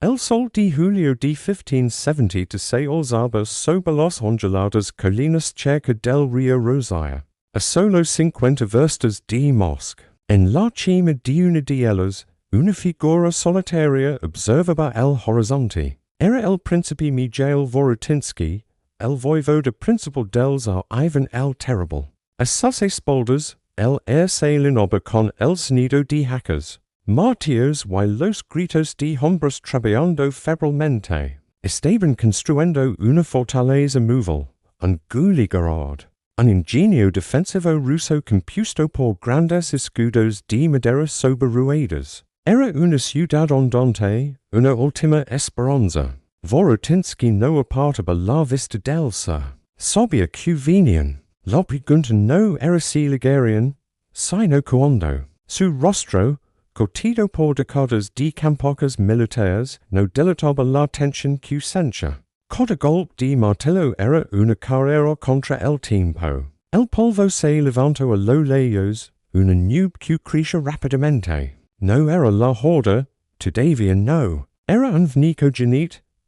El Sol de Julio de 1570 de seis arbas sobre los onduladas colinas cerca del río Rosia, a solo 50 verstas de mosque. En la cima de una de ellas, una figura solitaria observaba el horizonte. Era el príncipe Miguel Vorotinsky, el voivoda principal del Tsar Ivan el Terrible. A sus espaldas, el air se llenaba con el sonido de hackers, martillos y los gritos de hombres trabajando febrilmente. Estaban construyendo una fortaleza móvil, un guligarad, un ingenio defensivo ruso compuesto por grandes escudos de madera sobre ruedas. Era una ciudad andante, una última esperanza. Vorotinsky no apartaba la vista del Tsar. Sabía que venían. La pregunta no era si llegarían, sino cuándo. Su rostro, curtido por décadas de campañas militares, no delataba la tensión que sentía. Cada golpe de martillo era una carrera contra el tiempo. El polvo se levantó a lo lejos, una nube que crecía rápidamente. No era la horda, todavía no. Era un vnico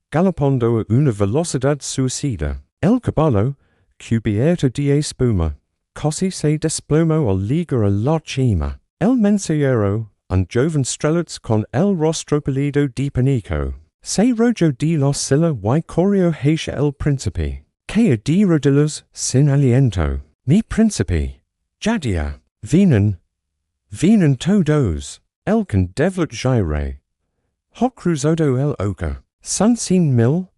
galopando a una velocidad suicida. El caballo, cubierto de espuma, casi se desplomó al llegar a la cima. El mensajero, un joven strelitz con el rostro pálido de pánico, se rodeó de la silla y corrió hacia el príncipe. Caía de rodillas sin aliento. Mi príncipe, Jadia, vienen todos. El can devlet gire. Ha cruzado el oca. San sin mil,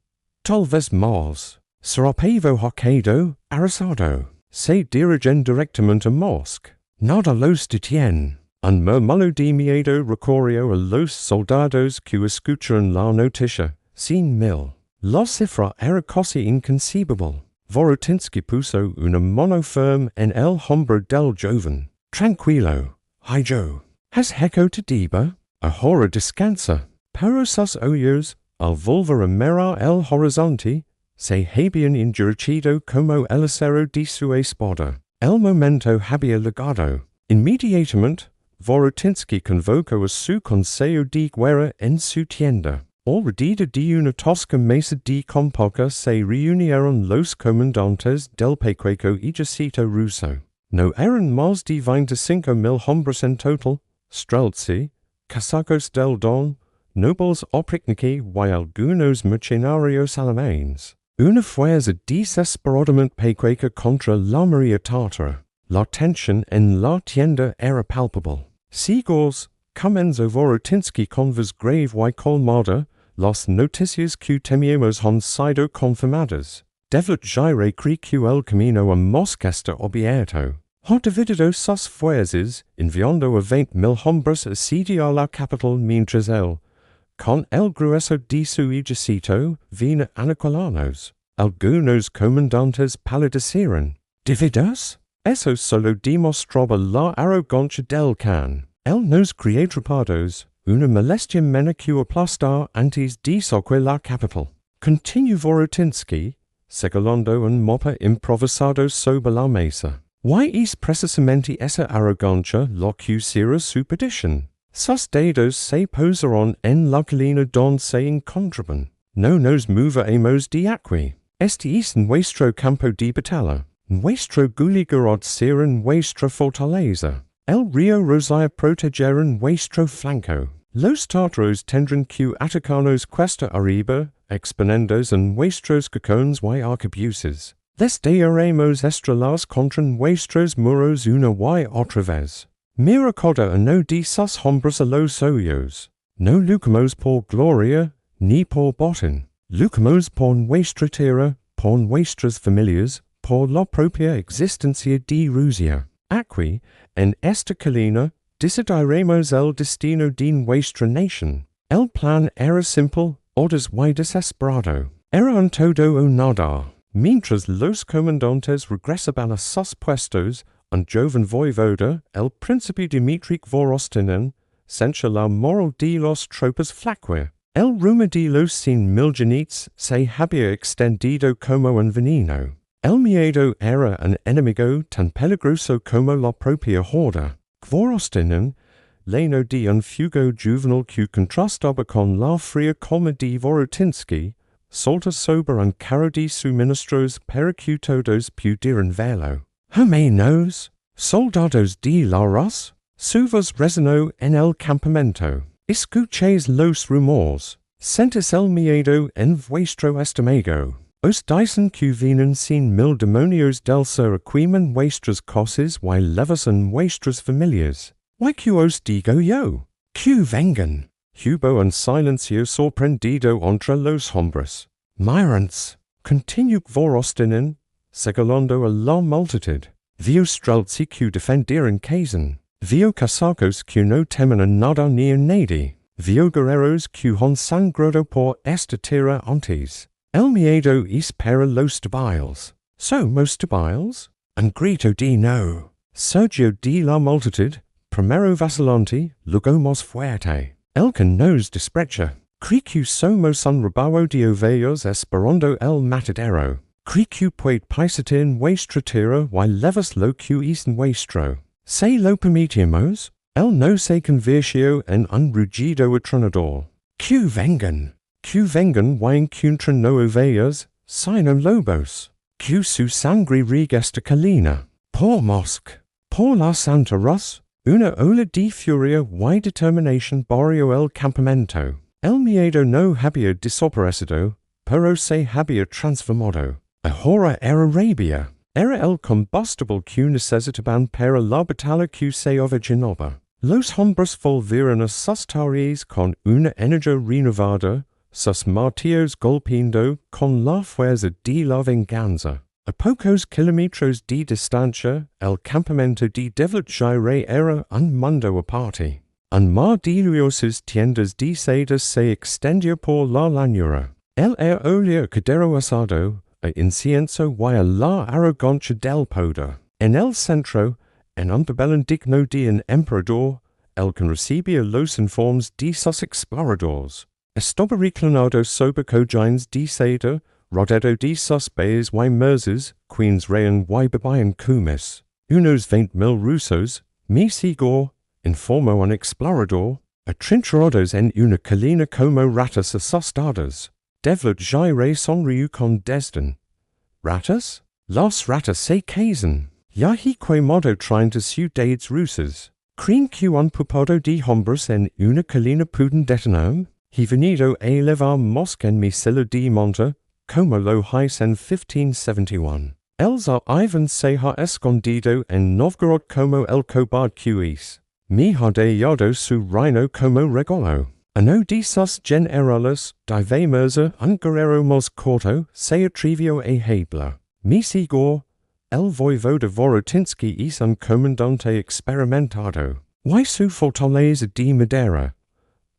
tal vez más. Sarajevo ha quedado arrasado. Se dirigen directamente a Mosque. Nada los detiene. Un murmullo de miedo recorrió a los soldados que escucharon la noticia. 100,000. La cifra era casi inconcebible. Vorotinsky puso una mano firme en el hombro del joven. Tranquilo, hijo. ¿Has hecho tu diva? Ahora descansa. Pero sus ojos, al volver a mirar el horizonte, se habían endurecido como el acero de su espada. El momento había llegado. Inmediatamente, Vorotinsky convocó a su consejo de guerra en su tienda. Alrededor de una tosca mesa de compoca se reunieron los comandantes del pequeño ejército ruso. No eran más de 25,000 hombres en total, streltsy, casacos del Don, nobles oprichniki y algunos mercenarios alemanes. Una fuerza desesperadamente pequeña contra la María Tártara. La tensión en la tienda era palpable. Sigurs, comenzó Vorotinsky con voz grave y colmada, las noticias que temíamos han sido confirmadas. Devlet gire cree que el camino a Mosque está abierto. Ha dividido sus fuerzas, enviando a 20,000 hombres a asediar la capital mientras él, con el grueso de su ejército, viene aniquilarnos. Algunos comandantes palidecieron. ¿Dividas? Eso solo demostraba la arrogancia del Kan. Él nos cree atrapados, una molestia menos que aplastar antes de saquear la capital. Continuó Vorotinsky, señalando un mapa improvisado sobre la mesa. ¿Y es precisamente esa arrogancia la que será su perdición? Sus dedos se posaron en la colina donde se encontraban. No nos moveremos de aquí. Este es nuestro campo de batalla. Nuestro guligarad será nuestra fortaleza. El río Rosia protegerá nuestro flanco. Los tártaros tendrán que atacarnos cuesta arriba, exponiendo en nuestros cacones y arcabuces. Les daremos estrellas contra nuestros muros una y otra vez. Mira cada uno de sus hombres a los ojos. No luchamos por gloria, ni por botín. Luchamos por nuestra tierra, por nuestras familias, por la propia existencia de Rusia. Aquí, en esta colina, decidiremos el destino de nuestra nación. El plan era simple, audaz y desesperado. Era un todo o nada. Mientras los comandantes regresaban a sus puestos, un joven voivoda, el príncipe Dmitri Vorostinin, sentía la moral de las tropas flaquear. El rumor de los 100,000 jinetes se había extendido como un veneno. El miedo era un enemigo tan peligroso como la propia horda. Vorostinin, leno di un fugo juvenal que contrastaba con la fria calma di Vorotinsky, solta sober un caro di suministros pericutodos pudiran velo. Hermanos, soldados di la Rus, suvos resonó en el campamento. Escuchéis los rumores, sentis el miedo en vuestro estómago. Os dicen que vienen sin mil demonios del ser aquiman vuestras cosas y levasan vuestras familias. Y que os digo yo, que vengan. Hubo un silencio sorprendido entre los hombres. Mirants, continuó Vorostinin, segalando a la multitud. Vio streltsi que defendieron Kazan. Vio casacos que no temen a nada ni a nadie. Vio guerreros que han sangrado por esta tierra antes. El miedo es para los débiles. ¿Somos débiles? Un grito de no. Surgió de la multitud, primero vacilante, luego más fuerte. El que nos desprecia. Cree que somos un rebaño de ovejas esperando el matadero. Cree que puede pisar vuestra tierra y levas lo que es nuestro. Se lo permitimos, él no se convirtió en un rugido atronador. Que vengan y encuentren no ovejas, sino lobos. Que su sangre riega esta colina. Por Mosc, por la Santa Rus, una ola de furia y determinación barrió el campamento. El miedo no había desaparecido, pero se había transformado. Ahora era rabia. Era el combustible que necesitaban para la batalla que se avecinaba. Los hombres volvieron a sus tareas con una energía renovada, sus martillos golpeando con la fuerza de la venganza. A pocos kilómetros de distancia, el campamento de Devletshire era un mundo aparte. Un mar de luosas tiendas de seda se extendía por la llanura. El air olía cadero asado, a incienso y a la arrogancia del poder. En el centro, en un papel digno de un emperador, el que recibía los informes de sus exploradores. Estaba reclinado sobre cojines de seda, rodeado de sus bayas y merzas, queens rayan y bebayan cumes. Unos 20,000 rusos, mi sigor, informó un explorador, atrincherados en una colina como ratas asustadas. Devletshire sonrió con desdén. ¿Ratas? Las ratas se casan. Ya he quemado 30 ciudades rusas. ¿Creen que un puñado de hombres en una colina pueden detenerme? He venido a elevar Mosc en mi silla de monta, como lo hice en 1571. Elsa Ivan se ha escondido en Novgorod como el cobarde que es. Me ha dado su reino como regalo. Uno de sus generales, Dive Mirza, un guerrero más corto, se atrevió a hablar. Mi sigor, el voivoda Vorotinsky es un comandante experimentado. Y su fortaleza de madera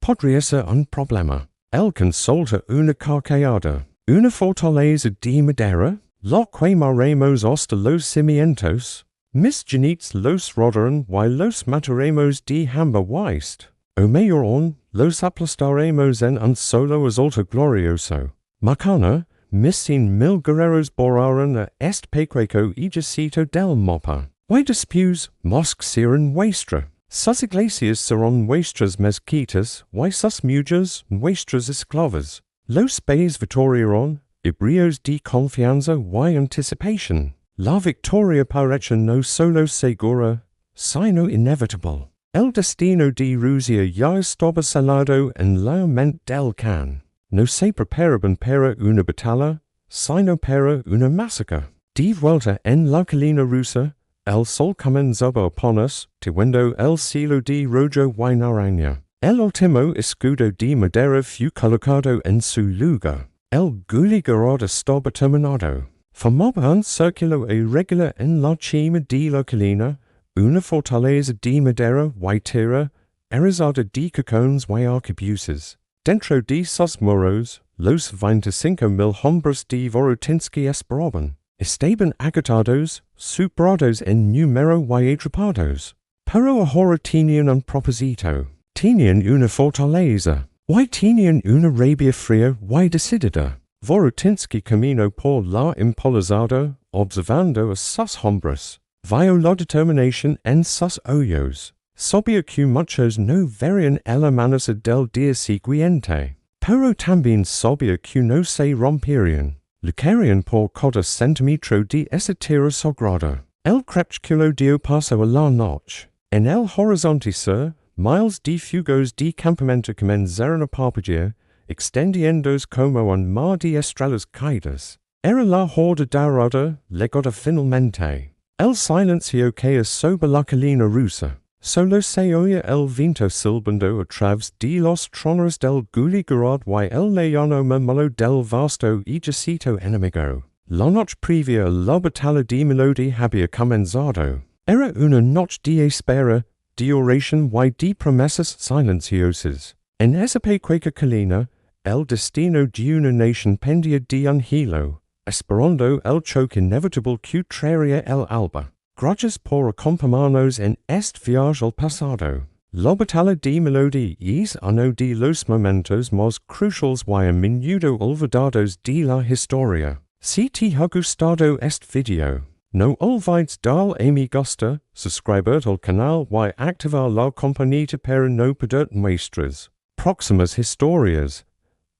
podría ser un problema. Él consulta una carcajada. Una fortaleza de madera, la quemaremos hasta los cimientos. Mis janits los rodarán y los mataremos de hambre waste. O mayor aún, los aplastaremos en un solo asalto glorioso. Mañana, mis 100,000 guerreros borrarán a este pequeño ejército del mapa. Y después, Mosc será vuestra. Sus iglesias serán vuestras mezquitas, y sus mujeres vuestras esclavas. Los países victoriarán, hebreos de confianza y anticipación. La victoria parece no solo segura, sino inevitable. El destino de Rusia ya estaba sellado en la mente del Kan. No se preparaban para una batalla, sino para una masacre. De vuelta en la colina rusa, el sol comenzaba a ponerse, teniendo el cielo de rojo y naranja. El último escudo de madera fue colocado en su lugar. El guligarado estaba terminado. Formaba un círculo irregular en la cima de la colina, una fortaleza de madera y tierra, erizada de cacones y arquebuses. Dentro de sus muros, los 25,000 hombres de Vorotinsky esperaban. Estaban agotados, superados en número y atrapados. Pero ahora tenían un propósito. Tenían una fortaleza. Y tenían una rabia fría y decidida. Vorotinsky caminó por la empalizada, observando a sus hombres. Vio la determinación en sus ojos. Sobia q muchos no verian el hermanos del día siguiente. Pero también sobia q no se romperían. Lucarian por cada centímetro de ese tierra sagrado. El crepúsculo dio paso a la noche. En el horizonte sur, miles de fugos de campamento comenzaron a parpadear, extendiéndose como un mar de estrellas caídas. Era la hora dorada, llegada finalmente. El silencio caía sobre la colina rusa. Solo se oía el viento silbando a través de los tronos del Guligarad y el lejano murmullo del vasto ejército enemigo. La noche previa a la batalla de Molodi había comenzado. Era una noche de espera, de oración y de promesas silenciosas. En esa pequeña colina, el destino de una nación pendía de un hilo, esperando el choque inevitable que traería el alba. Gracias por acompañarnos en este viaje al pasado. La batalla de Molodi es uno de los momentos más cruciales y a menudo olvidados de la historia. Si te ha gustado este video, no olvides dar a me gusta, suscribirte al canal y activar la campanita para no perder nuestras próximas historias.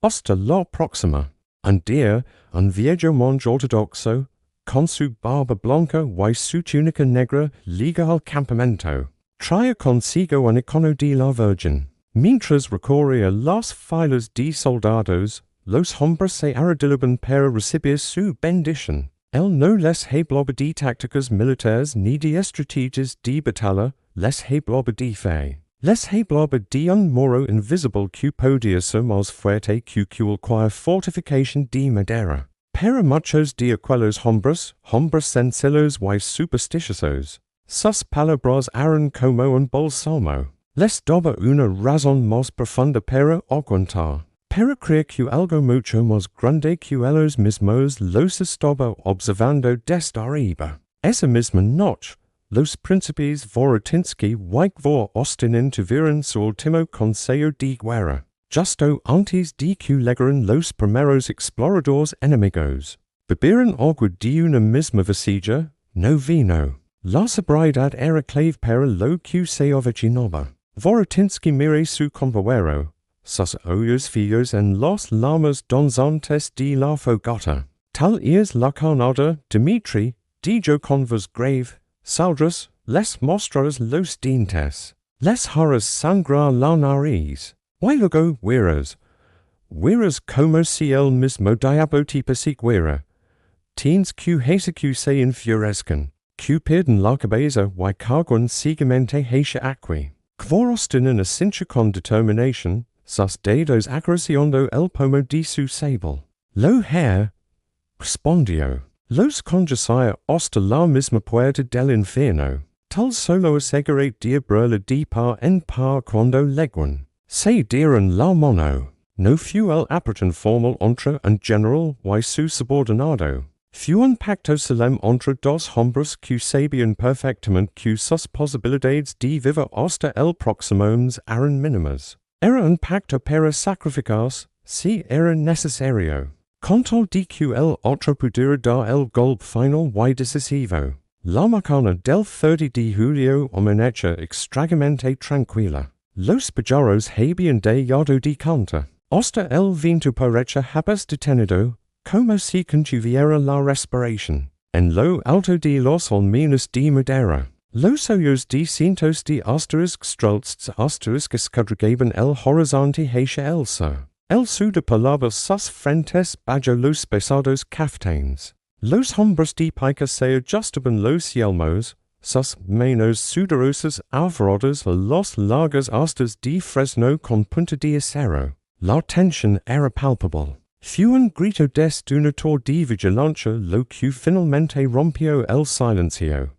Hasta la próxima. Un día, un viejo monje ortodoxo, con su barba blanca y su túnica negra, llega al campamento. Trae consigo un icono de la Virgen. Mientras recorría las filas de soldados, los hombres se arrodillaban para recibir su bendición. Él no les hablaba de tácticas militares ni de estrategias de batalla, les hablaba de fe. Les hablaba de un muro invisible que podía ser más fuerte que cualquier fortificación de madera. Para muchos de aquellos hombres sencillos y supersticiosos, sus palabras eran como un balsamo. Les daba una razón más profunda para aguantar. Para creer que algo mucho más grande que ellos mismos los estaba observando desde arriba. Esa misma noche, los príncipes Voratinsky y Vor-Ostinen tuvieron su último consejo de guerra, justo antes de que llegaran los primeros exploradores enemigos. Bebieron agua de una misma vasija, no vino. La sobriedad era clave para lo que se avecinaba. Voratinsky miró su compañero, sus ojos fijos en las llamas danzantes de la fogata. Tal es la carnada, Dmitri, dijo con voz grave, saldrás, les mostrarás los dientes, les harás sangrar la nariz, y luego verás como si el mismo diablo te persiguiera. Tienes que hacer que se enfurezcan, que pierden la cabeza y cargan ciegamente hacia aquí. Kvorostinan asintió con determinación, sus dedos acariciando el pomo de su sable. Lo respondió. Los conducía hasta la misma puerta del infierno. Tal solo aseguré de abrirla de par en par cuando llegaron. Se dieron la mano. No fue el apretón formal entre un general y su subordinado. Fue un pacto solemne entre dos hombres que sabían perfectamente que sus posibilidades de vivir hasta el próximo mes eran mínimas. Era un pacto para sacrificarse, si era necesario. Con tal de que el otro pudiera dar el golpe final y decisivo. La mañana del 30 de julio amaneció extrañamente tranquila. Los pajaros habían dejado de cantar. Hasta el viento parecía habas detenido, como si contuviera la respiración. En lo alto de los almenas de madera, los ojos de cientos de asteriscos cargaban el horizonte hacia el sur. El sudapalaba sus frentes bajo los pesados caftanes. Los hombres de pica se ajustaban los yelmos, sus manos sudorosas alvaradas a los largos astas de fresno con punta de acero. La tensión era palpable. Fue un grito desde una torre de vigilancia lo que finalmente rompió el silencio.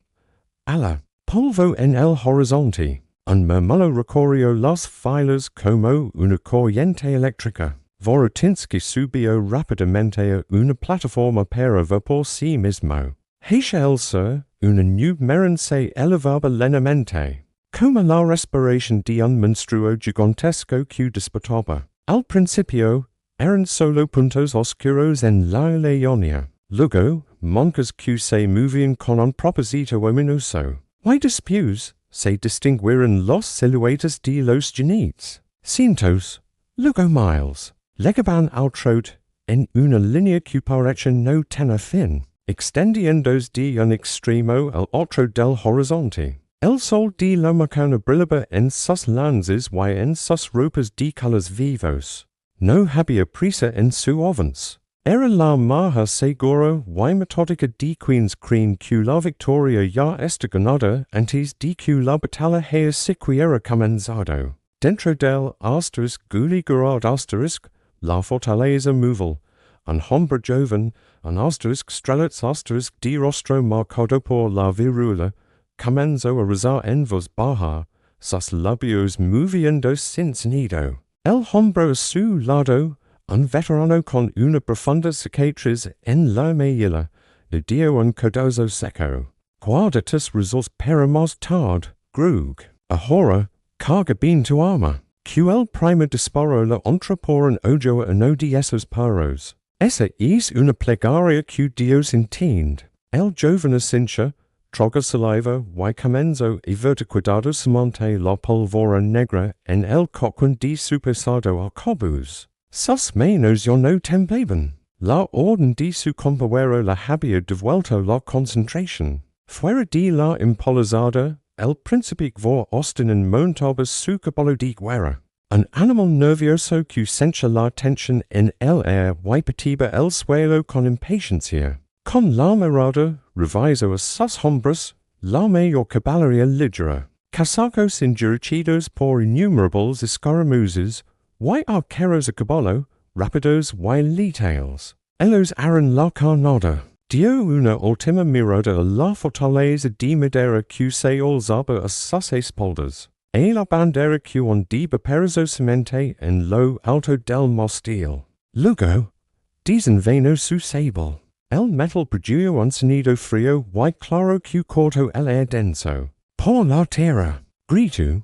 ¡Ala! Polvo en el horizonte. Un murmullo recorrió las filas como una corriente eléctrica. Voratinsky subió rápidamente a una plataforma para ver por sí mismo. Hacia el sur, una nube marrón se elevaba lentamente, como la respiración de un monstruo gigantesco que despertaba. Al principio, eran solo puntos oscuros en la lejanía. Luego, monjes que se movían con un propósito ominoso. Y después, se distinguiren los siluetas de los genites. Cientos, luego miles, legaban outrot en una línea que parece no tener fin, extendiéndose de un extremo al otro del horizonte. El sol de la mañana brillaba en sus lanzas y en sus ropas de colores vivos. No había prisa en su avance. Era la maja segura y metódica de Queen's Creen que la victoria ya está ganada antes de que la batalla haya siquiera comenzado. Dentro del asterisk guligerad asterisk, la fortaleza móvil, un hombre joven, un asterisk strelets asterisk de rostro marcado por la viruela, comenzó a rezar en voz baja, sus labios moviendo sin sonido. El hombre a su lado, un veterano con una profunda cicatriz en la mejilla, le dio un codazo seco. Quadatus resource para más tarde, grug. Ahora, carga bien tu arma. Que el primo disparo la entra por un hoyo a uno de esos paros. Esa es una plegaria que Dios entiende. El joven asincha, troga saliva y comenzó a ver cuidado semante la pólvora negra en el cocuin de su pesado arcabuz. Sus manos ya no temblaban. La orden de su compañero la había devuelto la concentración. Fuera de la empalizada, el príncipe vor ostinen montaba su caballo de guerra. Un animal nervioso que sencha la tensión en el aire y patiba el suelo con impaciencia. Con la mirada, reviso a sus hombres, la mayor caballería ligera. Casacos endurecidos por innumerables escaramuzas, y arqueros a caballo, rápidos y letales. Ellos eran la carnada. Dio una última mirada a la fortaleza de madera que se alzaba a sus espaldas, y la bandera que ondía perezosamente en lo alto del mástil. Luego, desenvainó su sable. El metal produjo un sonido frío y claro que cortó el aire denso. Por la tierra, gritó,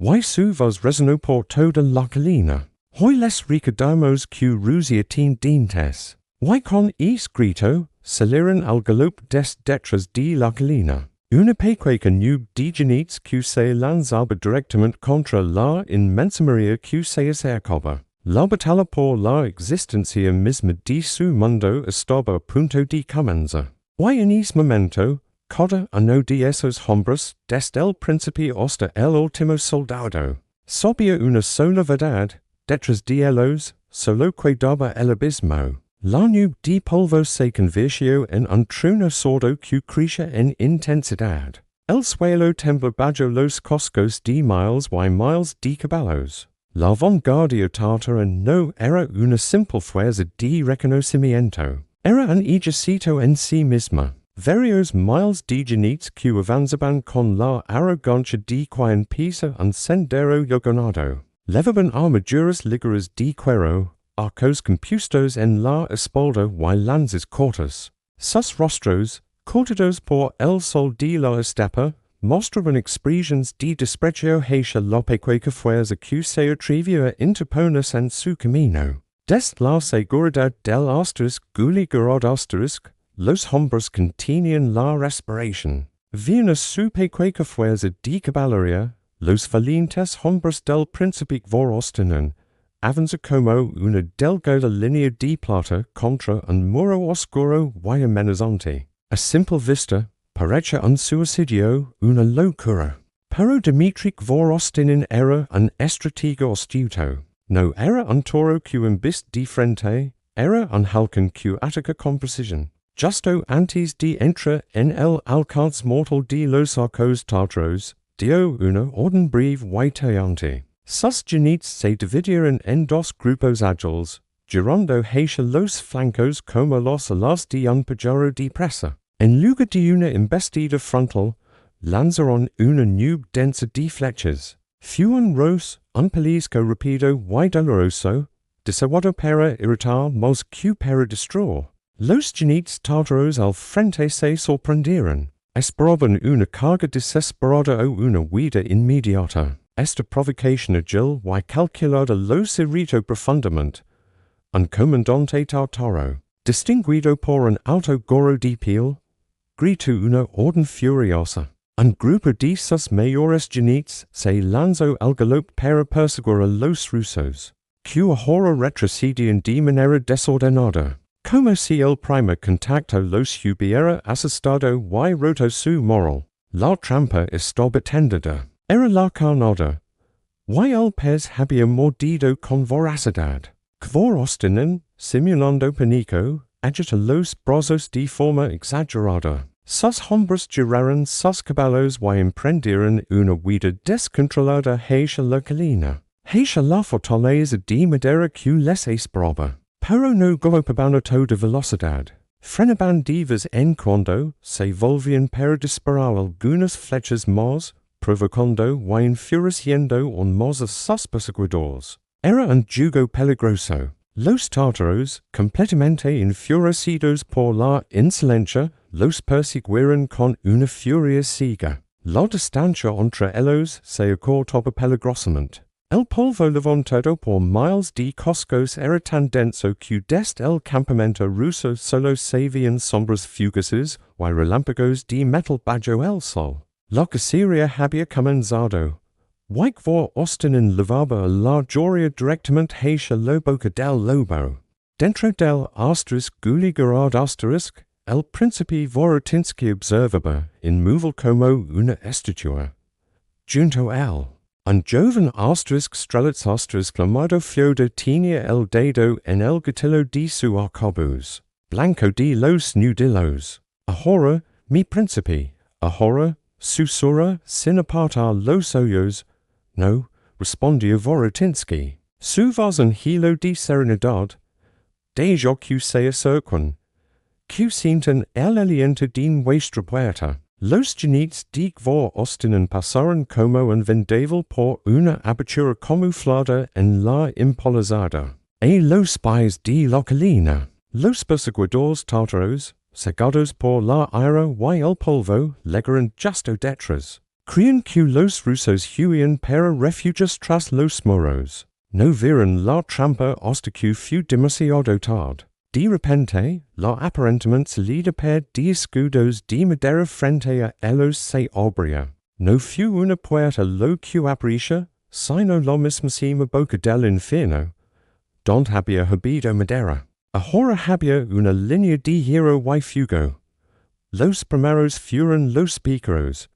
y su voz resonó por toda la colina. Hoy les recordamos que Rusia tiene dientes. Y con ese grito, salieron al galope detrás de la colina. Una pequeña nube de genites que se lanzaba directamente contra la inmensa marea que se acercaba. La batalla por la existencia misma de su mundo estaba a punto de comenzar. Y en ese momento, cada uno de esos hombres, desde el príncipe hasta el último soldado, sabía una sola verdad, detrás de ellos, solo quedaba el abismo. La nube de polvo se convirtió en un trueno sordo que crecía en intensidad. El suelo tembló bajo los cascos de miles y miles de caballos. La vanguardia tártara no era una simple fuerza de reconocimiento. Era un ejército en sí misma. Varios miles de genites que avanzaban con la arrogancia de quien pisa un sendero ya ganado. Levaban armaduras ligeras de cuero, arcos compuestos en la espalda y lanzas cortas. Sus rostros, cortados por el sol de la estepa, mostraban expresiones de desprecio hacia la pequeña fuerza que se atrevía a interponerse en su camino. Desde la seguridad del asterisk guligerad asterisk, los hombres contenían la respiración. Viendo su pequeña fuerza de caballería, los valientes hombres del príncipe vor ostinen, avanza como una delgada línea de plata contra un muro oscuro y amenazante. A simple vista, parece un suicidio, una locura. Pero Dmitri vor ostinen era un estratega astuto. No era un toro que embiste de frente, era un halcón que ataca con precisión. Justo antes de entrar en el alcance mortal de los arcos tártaros, dio una orden breve y tirante. Sus genites se dividieron en dos grupos ágiles, girando hacia los flancos como los alas de un pájaro de presa. En lugar de una embestida frontal, lanzaron una nube densa de flechas. Fue un roce, un pellizco rápido y doloroso, deseado para irritar más que para destruir. Los genites tártaros al frente se sorprendieron. Esperaban una carga desesperada o una huida inmediata. Esta provocación ágil y calculada los irritó profundamente. Un comandante tártaro, distinguido por un alto gorro de piel, gritó una orden furiosa. Un grupo de sus mayores genites se lanzó al galope para perseguir a los rusos, que ahora retrocedían de manera desordenada, como si el primer contacto los hubiera asustado y roto su moral. La trampa estaba tendida, era la carnada, y el pez había mordido con voracidad. Kvor simulando pánico, agita los brazos de forma exagerada. Sus hombres giraron sus caballos y emprendieron una huida descontrolada hacia la colina, hacia la fortaleza de madera que les esperaba. Pero no galopaban a toda velocidad. Frenaban de vez en cuando, se volvían para disparar algunas flechas más, provocando y enfureciendo aún más a sus perseguidores. Era un juego peligroso. Los tártaros, completamente enfurecidos por la insolencia, los persiguieron con una furia ciega. La distancia entre ellos se acortaba peligrosamente. El polvo levantado por miles de cascos era tan denso que desde el campamento ruso solo se veían sombras fugaces y relámpagos de metal bajo el sol. La cacería había comenzado. Kvor levaba la joya directamente hacia la boca del lobo. Dentro del ****, el príncipe Vorotinsky observaba, inmóvil como una estatua. Junto a él, un joven ****strelitz llamado Fyodor tenía el dedo en el gatillo de su arcabuz, blanco de los nudillos. Ahora, mi príncipe, ahora, susurra sin apartar los ojos. No, respondió Vorotinsky. Su voz un hilo de serenidad. Deja que se acercan. Que sienten el aliento de nuestra puerta. Los genites de Kvor pasaron como un vendaval por una abertura camuflada en la empalizada. Los spies de la colina. Los perseguidores tártaros, cegados por la ira y el polvo, llegaron justo detrás. Creían que los rusos huían para refugios tras los moros. No vieron la trampa hasta que fue demasiado tarde. De repente, la aparentemente sólida pared de escudos de madera frente a ellos se abría. No fue una puerta lo que abrió, sino la mismísima boca del infierno, donde había habido madera. Ahora había una línea de hierro y fuego. Los primeros fueron los pícaros,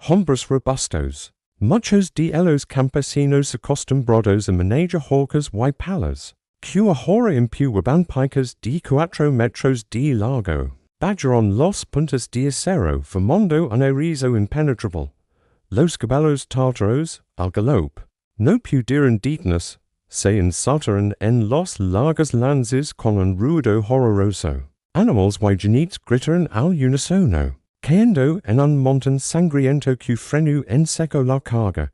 hombres robustos. Muchos de ellos campesinos acostumbrados a manejar horcas y palas, que ahora empujaban picas de 4 metros de largo. Bajaron los puntas de acero formando un erizo impenetrable. Los caballos tártaros, al galope, no pudieron detenerse, se ensaltaron en los largos lances con un ruido horroroso. Animals y genites gritaron al unísono, cayendo en un montón sangriento que frenó en seco la carga.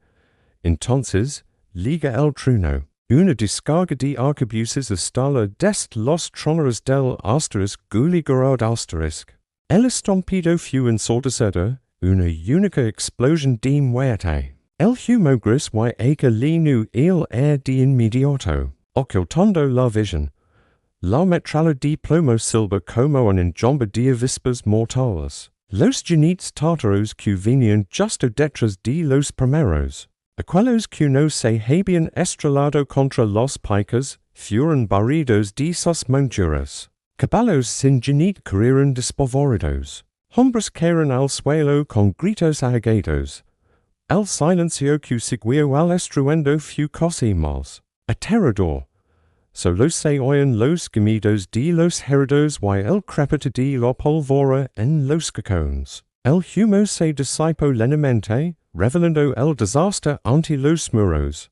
Entonces, liga el trueno. Una descarga de arcabuces estalla desde los troneros del *****. El estampido fue ensordecedor, una única explosión de muerte. El humo gris y eca llenó el aire de inmediato, ocultando la visión. La metralla de plomo silba como un enjambre de avispas mortales. Los genites tártaros que venían justo detrás de los primeros, aquellos que no se habían estrellado contra los picas, fueron barridos de sus monturas. Caballos sin genite corrieron despavoridos. Hombres cayeron al suelo con gritos ahogados. El silencio que siguió al estruendo fue casi más aterrador. Solo se oían los gemidos de los heridos y el crepito de la pólvora en los cajones. El humo se disipó lentamente, revelando el desastre ante los muros.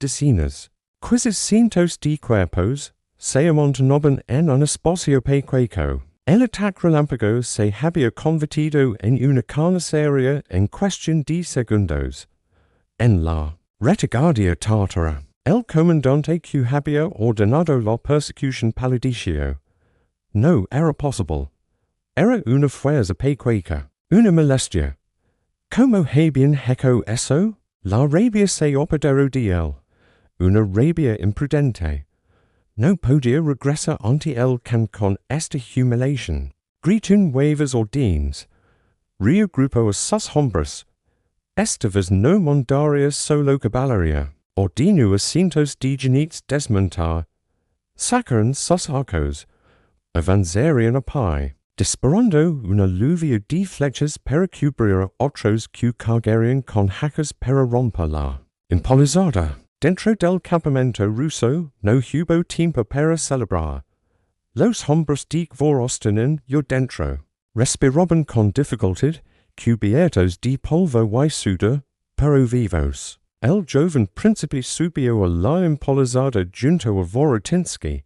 Decenas, quizás cientos de cuerpos, se amontonaban en un espacio pequeño. El ataque relámpago se había convertido en una carnicería en cuestión de segundos. En la retaguardia tártara, el comandante que había ordenado la persecución palideció. No era posible. Era una fuerza pequeña, una molestia. ¿Cómo habían hecho eso? La rabia se apoderó de él. Una rabia imprudente. No podía regresar ante él con esta humiliación. Gritó nuevas órdenes. Rio grupo a sus hombres. Este vez no mandaria solo caballeria. Ordino asintos digenites desmontar. Sacaran sus arcos. Avanzarian a pi. Disparando una lluvia de flechas para cubrir otros que cargarían con hackers para romperla. Impolizada. Dentro del campamento ruso no hubo tiempo para celebrar. Los hombres de Guerra estaban yo dentro. Respiraban con dificultad, cubiertos de polvo y sudor, pero vivos. El joven príncipe subió a la impolizada junto a Vorotinsky.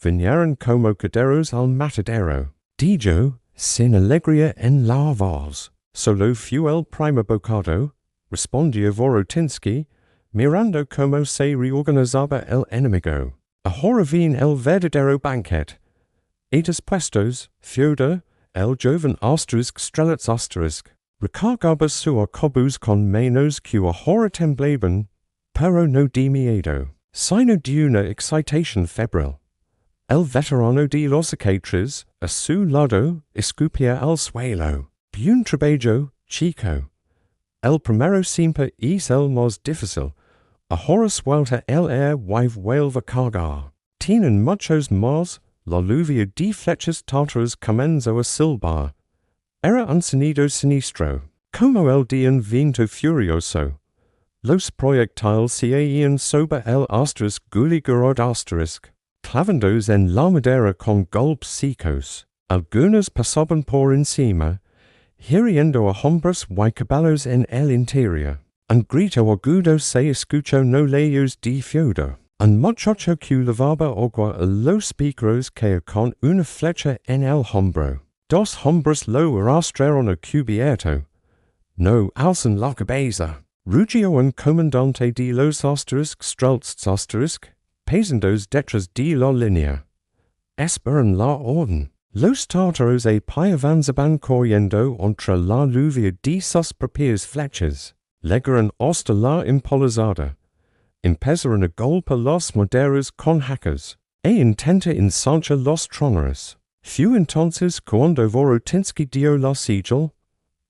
Vinieron como caderos al matadero. Dijo, sin alegría en la voz. Solo fue el primer bocado, respondió Vorotinsky, mirando cómo se reorganizaba el enemigo. Ahora viene el verdadero banquet. Y despuestos, Fyodor, el joven asterisk strelets asterisk, recargaba su arcobus con manos que ahora temblaban, pero no de miedo, sino de una excitación febril. El veterano de los acatres, a su lado, escupía al suelo. Bien trabajo, chico. El primero siempre es el más difícil. Ahora suelta el air y vuelve a cargar. Tienen muchos más. La lluvia de flechas tártaras comenzó a silbar. Era un sonido sinistro, como el de un viento furioso. Los proyectiles se iban sobre el asterisk guligurad asterisk, clavandos en la madera con golpes secos. Algunos pasaban por encima, hiriendo a hombres y caballos en el interior. Un grito agudo se escuchó no lejos de Fyodor. Un muchacho que lavaba agua a los pícaros que con una flecha en el hombro. Dos hombres lo arrastraron a cubierto. No alzan la cabeza. Rugió un comandante de los asterisk strelts asterisk, pesandos detrás de la línea. Esperan la orden. Los tártaros a pie avanzaban corriendo entre la lluvia de sus propias flechas. Llegaron hasta la impolizada. Empezaron a golpear los maderas con hackers, intenta ensanchar los troneros. Fue entonces cuando Vorotinsky dio la sigil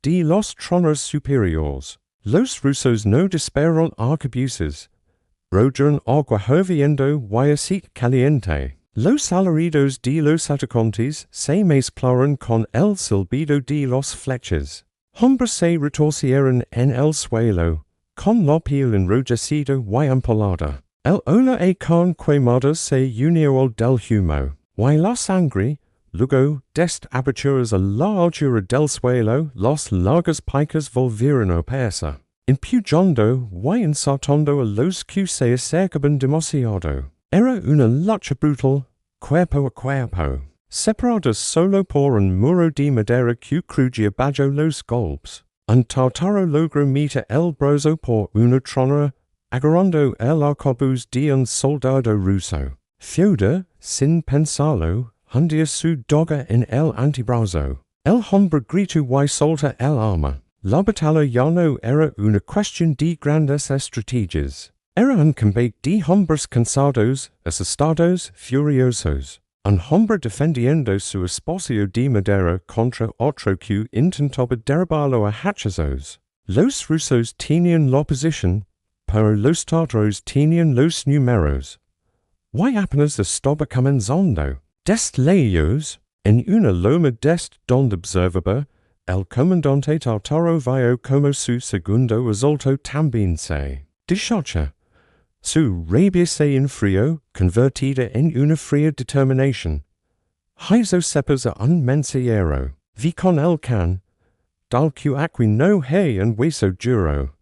de los troneros superiores. Los rusos no dispararon arcabuces. Rodearon agua hirviendo y aceite caliente. Los alaridos de los atacantes se mezclaron con el silbido de las flechas. Hombres se retorcieron en el suelo, con la piel enrojecida y empolada. El ola con quemadas se unió al del humo, y la sangre, luego, desde aberturas a la altura del suelo, las largas picas volvieron a persa, empujando y ensartando a los que se acercaban demasiado. Era una lucha brutal, cuerpo a cuerpo, separadas solo por un muro de madera que crujía bajo los golpes. Un tártaro logró meter el brazo por una tronera, agarrando el arcabuz de un soldado ruso. Fyodor, sin pensarlo, hundía su daga en el antebrazo. El hombre gritó y soltó el arma. La batalla ya no era una cuestión de grandes estrategias. Era un combate de hombres cansados, asustados, furiosos. Un hombre defendiendo su espacio de madera contra otro que intentaba derribarlo a hachazos. Los rusos tenían la posición, pero los tártaros tenían los números. Y apenas estaba comenzando. Desde lejos, en una loma desde donde observaba, el comandante tártaro vio como su segundo asalto también se deshacha. Su rabia se enfrió, convertida en una fría determinación. Hizo sepas a un mensajero, vi con el Kan, dal que aquí no hay un hueso duro.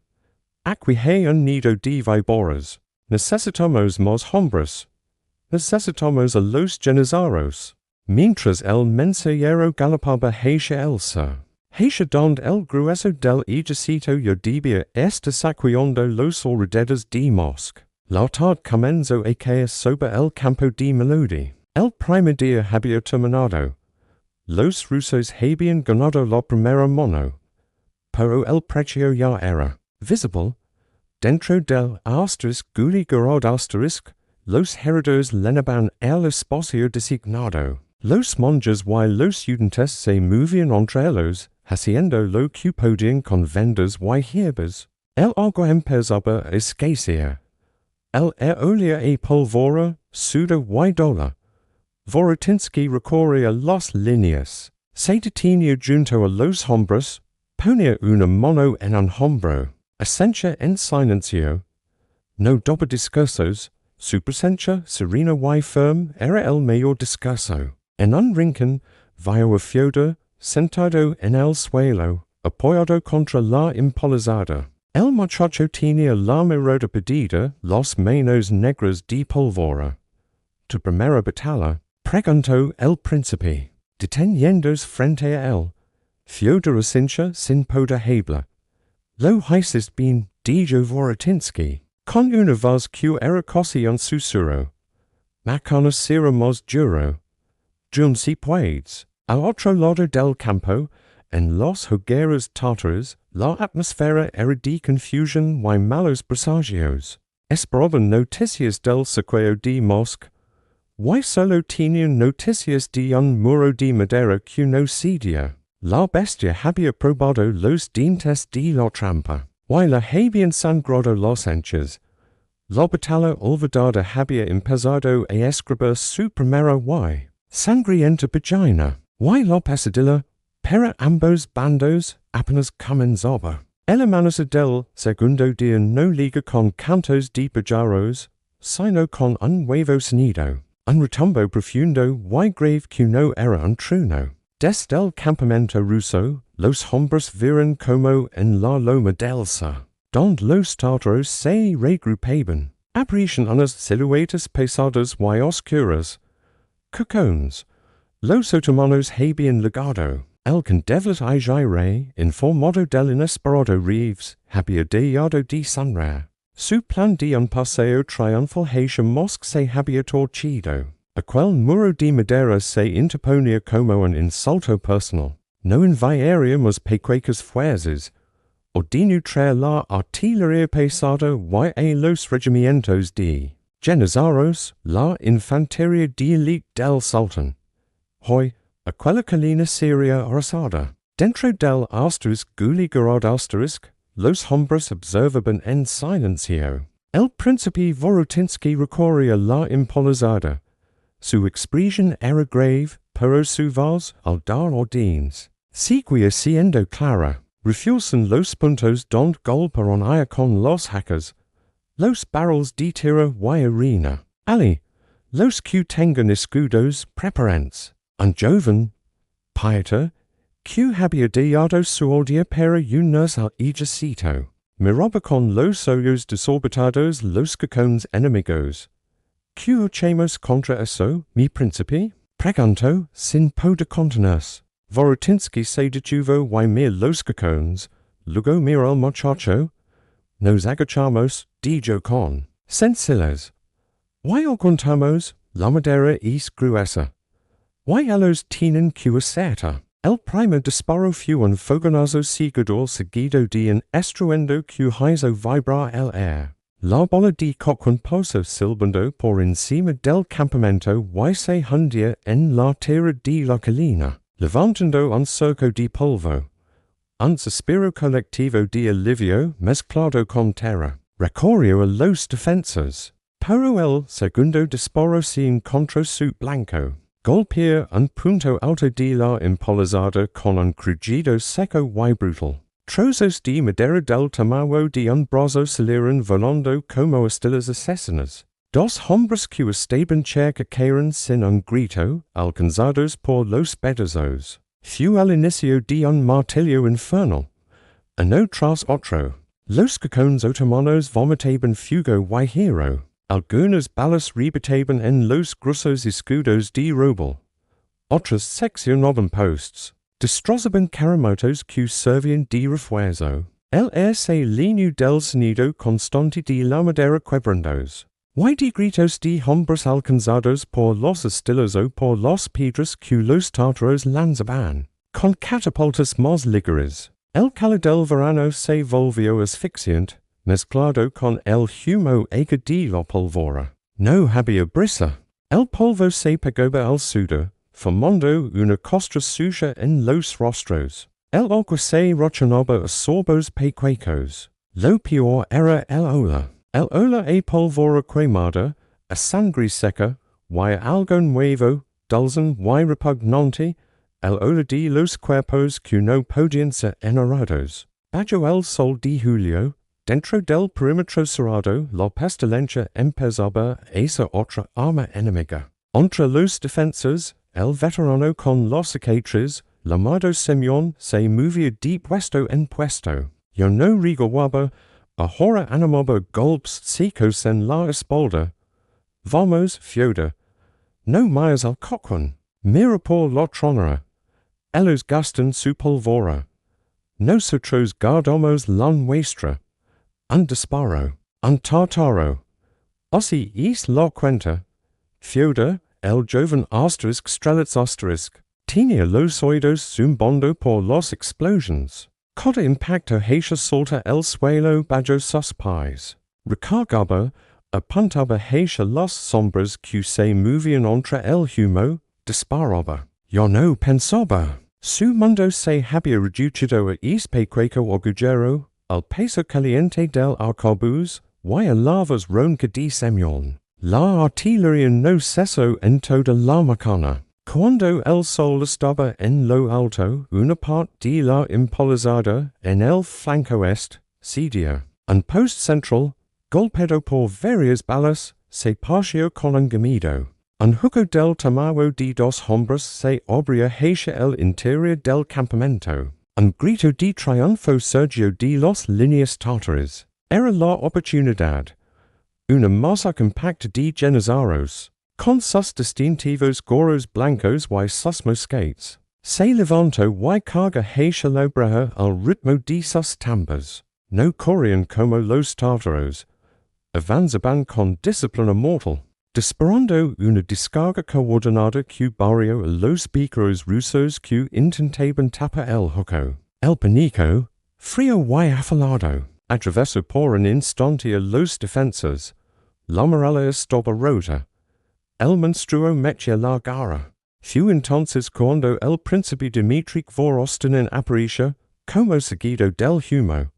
Aquí hay un nido de víboras. Necesitamos más hombres. Necesitamos a los generados. Mientras el mensajero galopaba hacia el sur. Hacia donde el grueso del ejército ya debía estar saqueando los alrededores de Moscú. La tarde comenzó a caer sobre el campo de Molodi. El primer día había terminado. Los rusos habían ganado la primera mano. Pero el precio ya era visible. Dentro del asterisk guligurad asterisk, los heredores llenaban el espacio designado. Los monjes y los estudiantes se movían entre ellos, haciendo lo que podían con vendas y hierbas. El agua empezaba a escasear. El eolia y pólvora suda y dola. Vorotinsky recorría las líneas. Se detenía junto a los hombres, ponía una mano en un hombro, ascencha en silencio. No daba discursos, su presencia serena y firme era el mayor discurso. En un rincón, vio a Fyodor, sentado en el suelo, apoyado contra la empalizada. El muchacho tenía la mirada perdida, las manos negras de pólvora. Tu primera batalla, preguntó el príncipe, deteniéndose frente a él. Fyodor asintió sin poder hablar. Lo hiciste bien, dijo Vorotinsky, con una voz que era casi un susurro. Macanos será más duro. Jun si puedes. Al otro lado del campo, en las hogueras tártaras, la atmósfera era de confusión y malos presagios. Esperaban noticias del saqueo de Moscú. Y solo tenían noticias de un muro de madera que no cedía. La bestia había probado los dientes de la trampa. Y la habían sangrado las anchas. La batalla olvidada había empezado a escribir su primera y sangrienta página. Y la pesadilla, para ambos bandos, apenas comenzaba. El amanecer del segundo día no liga con cantos de pájaros, sino con un nuevo sonido, un retumbo profundo y grave que no era un trueno. Desde el campamento ruso, los hombres vieron como en la loma del Sa, donde los tártaros se regrupaban, aparecían unas siluetas pesadas y oscuras. Cocones. Los otomanos habían llegado. El condevlet Ejército, informado del inesperado Reeves, había dejado de sonreír. Su plan de un paseo triunfal hacia Moscú se había torcido. Aquel muro de madera se interponía como un insulto personal. No enviaría más pequeñas fuerzas. Ordenó traer la artillería pesada y a los regimientos de generados, la infantería de élite del sultán. Hoy, aquella colina sería arrasada. Dentro del asterisco, los hombres observaban en silencio. El príncipe Vorotinsky recorría la empalizada. Su expresión era grave, pero su voz, al dar órdenes, seguía siendo clara. Refuerzan los puntos donde golpearon con los hackers, los barrels de tierra y arena. Ali, los que tengan escudos preparantes. Un joven, Pieter, que había dejado su aldea para unirse al ejército, miraba con los ojos desorbitados los cocones enemigos. ¿Qué hacemos contra eso, mi príncipe? Preguntó, sin poder contenerse. Vorotinsky se detuvo y miró los cocones, luego miró al muchacho. Nos agachamos, dijo con sencillez. Y aguantamos, la madera es gruesa. Y ellos tienen que acertar. El primer disparo fue un fogonazo seguidor seguido de un estruendo que hizo vibrar el aire. La bola de cocoon posó silbando por encima del campamento y se hundía en la tierra de la colina, levantando un surco de polvo. Un suspiro colectivo de alivio mezclado con terror recorrió a los defensores. Pero el segundo disparo se encontró su blanco. Golpeó un punto alto de la empalizada con un crujido seco y brutal. Trozos de madera del tamaño de un brazo salieron volando como estelas asesinas. Dos hombres que estaban cerca cayeron sin un grito, alcanzados por los pedazos. Fue al inicio de un martillo infernal. Uno tras otro. Los cocones otomanos vomitaban fuego y hierro. Algunas balas rebataban en los gruesos escudos de roble. Otras seccionaban postes. Destrozaban caramotos que servían de refuerzo. El aire se llenó del sonido constante de la madera quebrandos. Y de gritos de hombres alcanzados por los estilos o por las piedras que los tártaros lanzaban. Con catapultas más ligeras. El calor del verano se volvió asfixiante, mezclado con el humo ague de la pólvora. No había brisa. El polvo se pegaba al sudor, formando una costra sucia en los rostros. El ogua se rochanoba a sorbos pequecos. Lo pior era el ola. El ola e polvora quemada, a sangre seca, y algo nuevo, dulzan y repugnante, el ola de los cuerpos que no podían ser enarrados. Bajo el sol de julio, dentro del perímetro cerrado, la pestilencia empezaba esa otra arma enemiga. Entre los defensores, el veterano con los cicatrices, llamado Semyon, se movía de puesto en puesto. Yo no reguaba, ahora animaba golpes secos en la espalda. Vamos, Fyoda. No más al cochran. Mira por la tronera. Ellos gastan su polvora. Nosotros guardamos la nuestra. Un disparo. Un tartaro. Ossi es la cuenta. Fyoda, el joven asterisk strelitz asterisk. Tenía los oídos zumbando por las explosions. Cada impacto hacía solta el suelo bajo sus pies. Recargaba, apuntaba hacia las sombras que se movían entre el humo, disparaba. Yo no pensaba. Su mundo se había reducido a pequeño agujero, al peso caliente del arcabuz, y a lavas ronca de Semyon. La artillería no cesó en toda la macana. Cuando el sol estaba en lo alto, una parte de la empalizada en el flanco este, cedía. Un post central, golpeado por varias balas, se partió con un gemido. Un juego del tamaño de dos hombres se abría hacia el interior del campamento. Un grito de triunfo surgió de las líneas tártaras. Era la oportunidad. Una masa compacta de generadas. Con sus distintivos gorros blancos y sus mosquetes. Se levantó y carga hacia la breja al ritmo de sus tambas. No corrían como los tártaros. Avanzaban con disciplina mortal. Disparando una descarga coordinada que barrió a los pícaros rusos que intentaban tapar el hueco. El pánico, frío y afilado, atravesó por un instante a los defensores. La muralla estaba rota. El monstruo metía la garra. Fue entonces cuando el príncipe Dmitri Kvorostin apareció, como seguido del humo.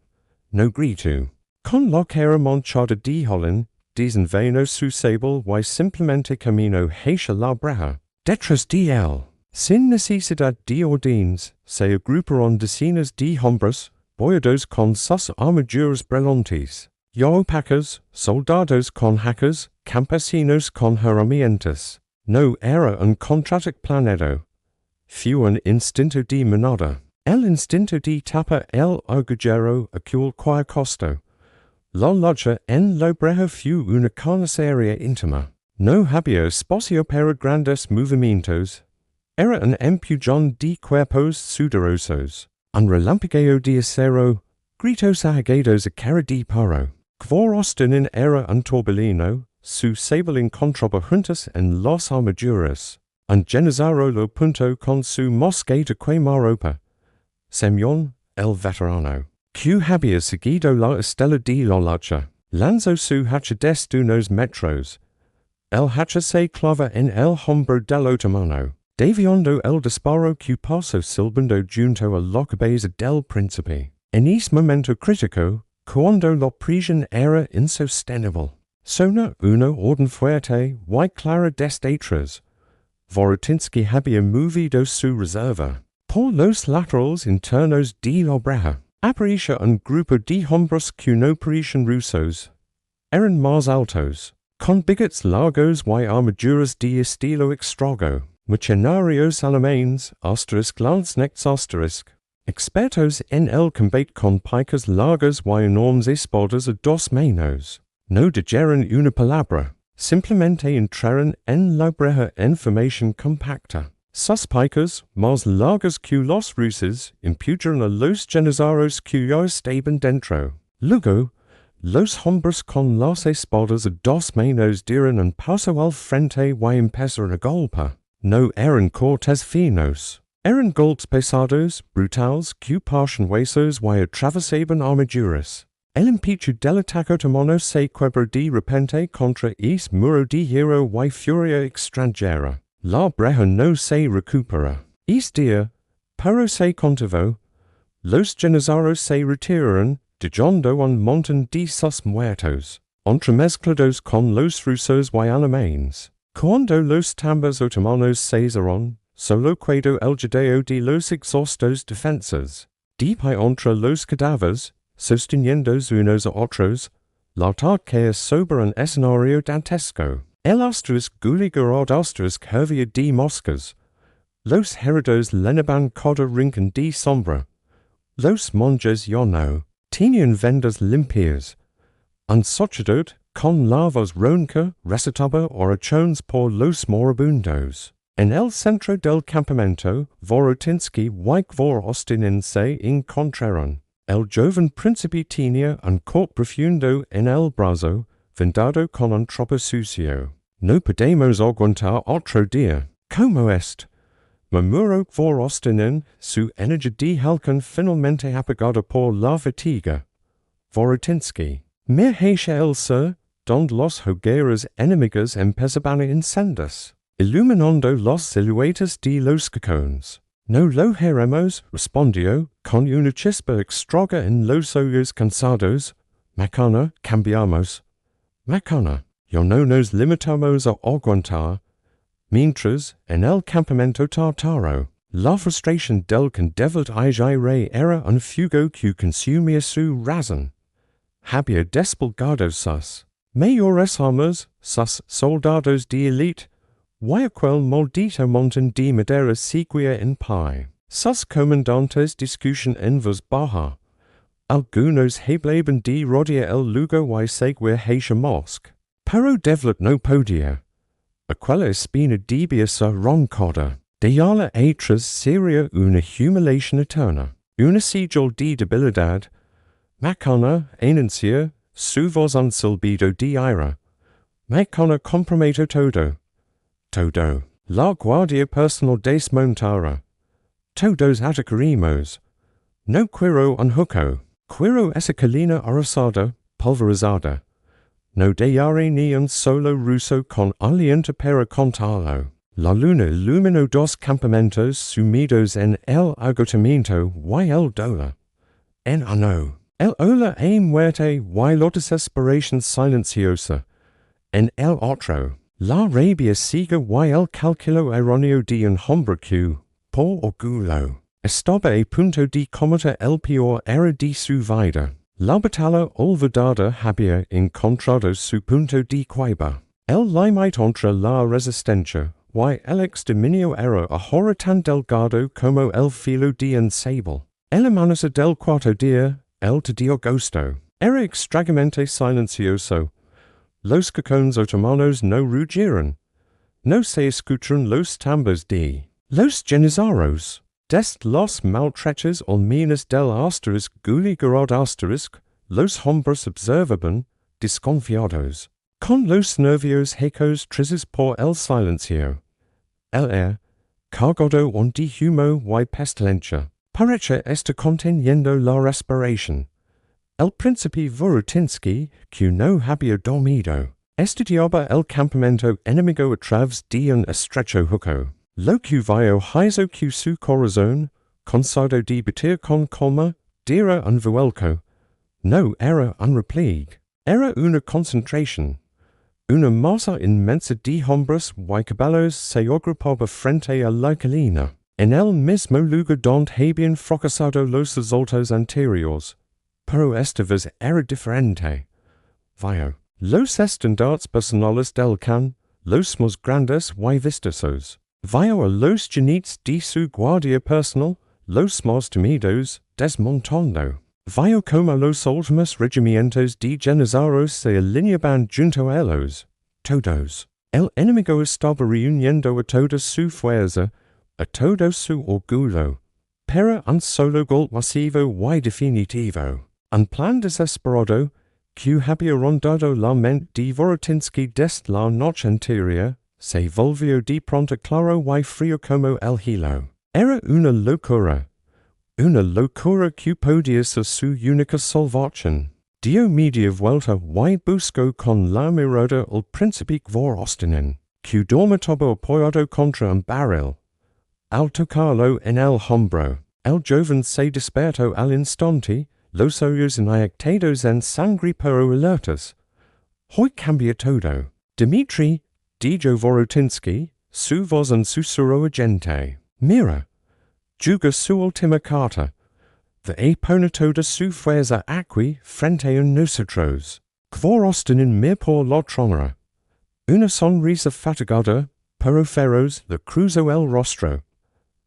No gritó. Con la cara manchada de Holland, desenvainó su sable y simplemente caminó hacia la breja. Detrás de él, sin necesidad de órdenes, se agruparon decenas de hombres, boyados con sus armaduras brillantes. Opacas, soldados con hacas, campesinos con herramientas. No era un contraataque planeado. Fue un instinto de manada. El instinto de tapar el agujero a cualquier costo. La lucha en la breja fue una carnicería íntima. No había espacio para grandes movimientos. Era un empujón de cuerpos sudorosos. Un relampagueo de acero, gritos ahagados a cara de paro. Kvorostin era un torbellino, su sable encontraba juntas en las armaduras. Un genizaro lo punto con su mosquete quemaropa. Semyon, el veterano, que había seguido la estela de la lucha, lanzó su hacha desde unos metros. El hacha se clava en el hombro del otomano, deviando el disparo que pasó silbando junto a la cabeza del príncipe. En ese momento crítico, cuando la presión era insostenible, sonó una orden fuerte y clara desde atrás. Vorotinsky había movido su reserva. Por los laterales internos de la breja, apareció un grupo de hombres que no parecían rusos. Eran más altos, con bigotes largos y armaduras de estilo extrago, mercenarios alemanes, asterisk lanzknechts asterisk. Expertos en el combate con picas largas y enormes espadas a dos manos. No dijeron una palabra, simplemente entraron en la breja en formación compacta. Sus picas, más largas que los rusos, impidieron a los generados que ya estaban dentro. Luego, los hombres con las espadas a dos manos dieron un paso al frente y empezaron a golpear. No eran cortes finos. Eran golpes pesados, brutales, que partían huesos y atravesaban armaduras. El impetu del ataque otomano se quiebra de repente contra ese muro de hierro y furia extranjera. La breja no se recupera. Ese día, pero se contuvo, Los generados se retiran, dejando un montón de sus muertos, entremezclados con los rusos y alemanes. Cuando los tambores otomanos cesaron, solo quedó el jadeo de los exhaustos defensas. De pie entre los cadáveres, sosteniéndose unos a otros, la tarde que es sobre un escenario dantesco. El asterisk guligarad asterisk hervia de moscas. Los heridos lenaban cada rincón de sombra. Los monjes ya no tenían vendas limpias. Un sacerdote con la voz ronca recitaba oraciones por los moribundos. En el centro del campamento, Vorotinsky y Vor-Ostinin se encontraron. El joven príncipe tenía un corte profundo en el brazo, vendado con un trapo sucio. No podemos aguantar otro día. ¿Cómo est? Murmuró Vor-Ostinin, su energía de halcón finalmente apagada por la fatiga. Vorotinsky. Me hecha el ser, donde los hogueras enemigas empezaban a incendiarse, iluminando las siluetas de los cacones. No lo haremos, respondió, con una chispa extraña en los ojos cansados. Macana, cambiamos. Macana, ya no nos limitamos a aguantar. Mientras, en el campamento tártaro, la frustración del condeviled Ejército era un fuego que consumía su razón. Había desplegado sus mayores armas, sus soldados de élite, y aquel maldito montón de madera seguía en pie. Sus comandantes discutían en voz baja. Algunos hablaban de rodear el lugar y seguir hacia Moscú. Pero Devlet no podía. Aquella espina debía ser arrancada. De alla atrás sería una humiliación eterna, una sigil de debilidad. Macana anuncia su voz un silbido de ira. Macana comprometió todo. Todo. La guardia personal desmontara. Todos atacaremos. No quiero un huco. Quiero esa colina arrasada, pulverizada. No dejaré ni un solo ruso con aliento para contarlo. La luna iluminó dos campamentos sumidos en el agotamiento y el dolor. En uno, el ola a muerte y la desesperación silenciosa. En el otro, la rabia ciega y el cálculo erróneo de un hombre que, por orgullo, estaba a punto de cometer el peor error de su vida. La batalla olvidada había encontrado su punto de quiebra. El límite entre la resistencia y el exterminio era ahora tan delgado como el filo de un sable. El amanecer del cuarto día, el de agosto, era extrañamente silencioso. Los cacones otomanos no rugieron. No se escucharon los tambores de los generados. Des los maltrechos almenas del asterisk guligarad asterisk, los hombres observaban, desconfiados, con los nervios hechos trizos por el silencio. El air, cargado de humo y pestilencia, parecía estar conteniendo la respiración. El príncipe Vorotinsky, que no había dormido, estudiaba el campamento enemigo a través de un estrecho hueco. Lo que vio hizo que su corazón, cansado de batir con calma, diera un vuelco. No era un repliegue, era una concentración. Una masa inmensa de hombres y caballos se agrupaba frente a la colina, en el mismo lugar donde habían fracasado los asaltos anteriores. Pero esta vez era diferente. Vio los estandartes personales del Kan, los más grandes y vistosos. Vio a los jinetes de su guardia personal, los más temidos, desmontando. Vio como los últimos regimientos de generados se alineaban junto a ellos. Todos. El enemigo estaba reuniendo a toda su fuerza, a todo su orgullo, para un solo golpe masivo y definitivo. Un plan desesperado, que había rondado la mente de Vorotinsky desde la noche anterior, se volvió de pronto claro y frío como el hielo. Era una locura que podía ser su única salvación. Dio media vuelta y buscó con la mirada al príncipe Vor-Ostinin, que dormitaba apoyado contra un barril. Al tocarlo en el hombro, el joven se despertó al instante, los ojos inactados en sangre pero alertas. Hoy cambia todo. Dmitri, dijo Vorotinsky, su voz en susurro agente. Mira, juga su última carta. The pone toda su fuerza aquí frente a nosotros. Quorosten en mir por la tronera. Una sonrisa fatigada, pero feroz le cruzó el rostro.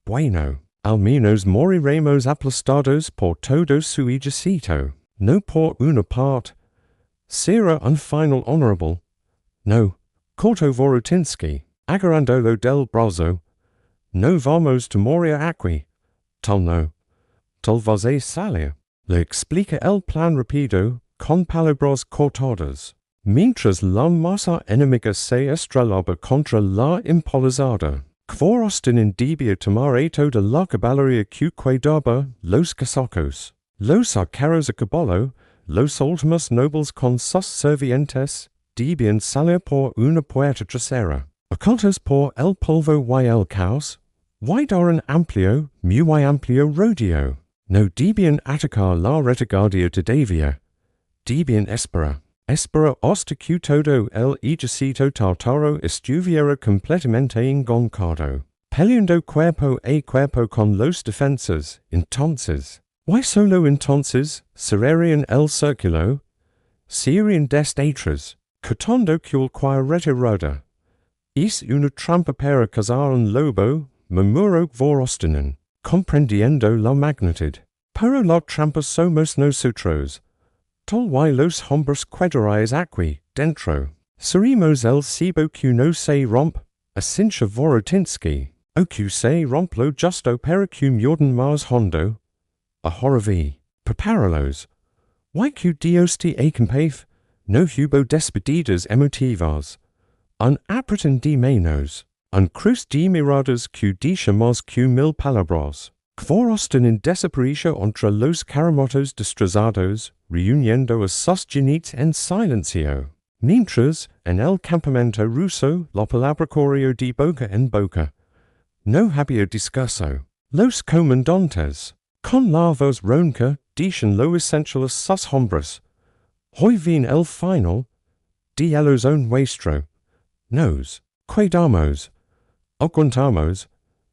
Bueno, al menos moriremos aplastados por todo su ejército, no por una parte. Será un final honorable. No, cortó Vorotinsky, agarrándolo del brazo. No vamos to morir aquí. Tal no. Tal vez salir. Le explica el plan rápido, con palabras cortadas. Mientras la masa enemiga se estrellaba contra la empalizada. Quorosten en debía tomar toda la caballería que cuidaba los casacos. Los arqueros a caballo, los últimos nobles con sus servientes, debían salir por una puerta trasera. Ocultos por el polvo y el caos, dar un amplio, muy amplio rodeo. No debían atacar la retaguardia todavía. Debían esperar hasta que todo el ejército tártaro estuviera completamente engoncado, peleando cuerpo a cuerpo con los defensas. Entonces, why solo entonces, cerrarían el círculo, serían desatrás, cortando cualquier retirada. Es una trampa para cazar un lobo, murmuró Vorostinnen, comprendiendo la magnitud. Pero la trampa somos nosotros. Tal y los hombres quedaréis aquí, dentro. Seremos el cebo que no se romp, asincha Vorotinsky, o que se romp lo justo para que muerdan más hondo. Ahora vi, prepáralos. Y que Dios te acompañe, no hubo despedidas emotivas. Un apretan de manos, un cruz de miradas que dicha más que mil palabras. Quorosten en desapareció entre los caramotos destrozados, reuniendo a sus genites en silencio. Mientras, en el campamento ruso, la palabra corrió de boca en boca. No había discurso. Los comandantes, con la voz ronca, dicen lo esencial a sus hombres. Hoy viene el final, de ellos un nuestro. Nos quedamos, aguantamos,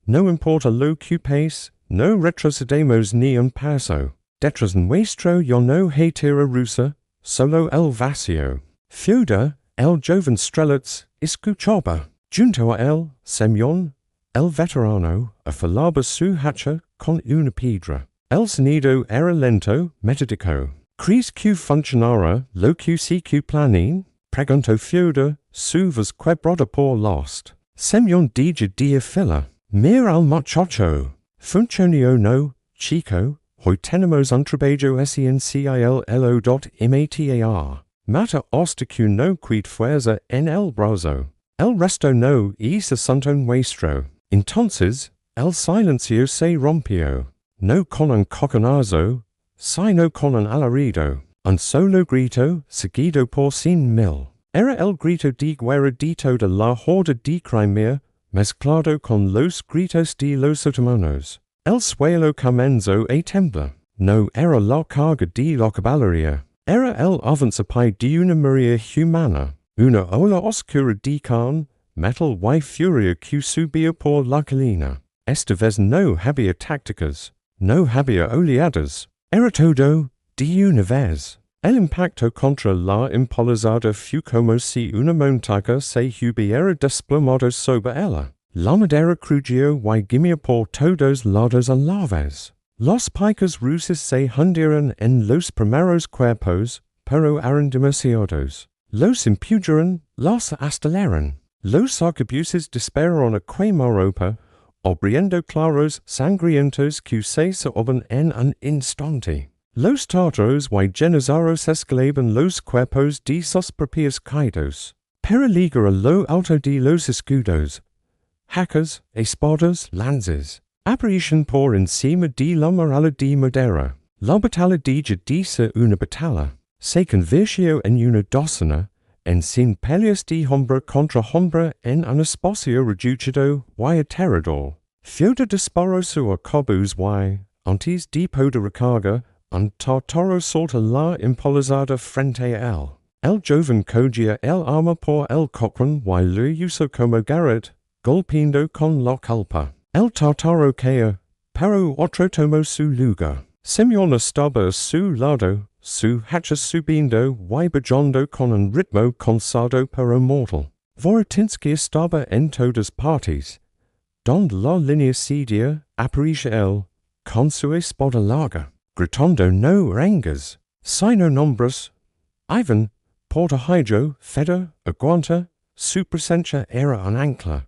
no importa lo que pase, no retrocedemos ni un paso. Detrás nuestro ya no hay tierra rusa, solo el vacío. Fiuda, el joven strelitz, escuchaba. Junto a él, Semyon, el veterano, afilaba su hacha con una piedra. El sonido era lento, metódico. ¿Crees que funcionará lo que se que planean? Preguntó Fiuda, su voz quebrada por lost. Semyon dijo de fila. Mira al muchacho. Funcionó no, chico. Hoy tenemos un trabajo esencial.matar. Mata hasta que no quede fuerza en el brazo. El resto no es asunto nuestro. Entonces, el silencio se rompió. No con un coconazo, sino con un alarido. Un solo grito, seguido por 100,000. Era el grito de guerra de toda la horda de Crimea, mezclado con los gritos de los otomanos. El suelo comenzó a temblar. No era la carga de la caballería. Era el avanzapai de una maría humana. Una ola oscura de carne, metal y furia que subía por la colina. Esta vez no había tácticas. No había oleadas. Era todo de una vez. El impacto contra la empalizada fue como si una montaña se hubiera desplomado sobre ella. La madera crujió y gemía por todos lados a la vez. Los picos rusos se hundieron en los primeros cuerpos, pero eran demasiados. Los impidieron, los astillaron. Los arquebuses dispararon a quemarropa, abriendo claros sangrientos que se ahogaban en un instante. Los tártaros y genazaros escalaban los cuerpos de sus propios caídos. Para llegar a lo alto de los escudos, hacas, espadas, lanzas. Aparición por encima de la muralla de madera. La batalla de Jediza una batalla. Se convirtió en una docena, en sin peleas de hombre contra hombre en un espacio reducido y aterrador. Fiuda disparó su arcabuz y, antes de poder recarga, un tartaro solta la impolizada frente a él. El joven cogía el arma por el Cochrane y lo usó como garrote, golpeando con la culpa. El tartaro caía, pero otro tomó su lugar. Simeón estaba a su lado, su hacha subiendo y bajando con un ritmo cansado pero mortal. Vorotinsky estaba en todas partes, donde la línea seguía, aparecía él, con su espada larga, gritando no rangas, sino nombres. Ivan, Portahijo, Feder, Aguanta, su presencia era un ancla.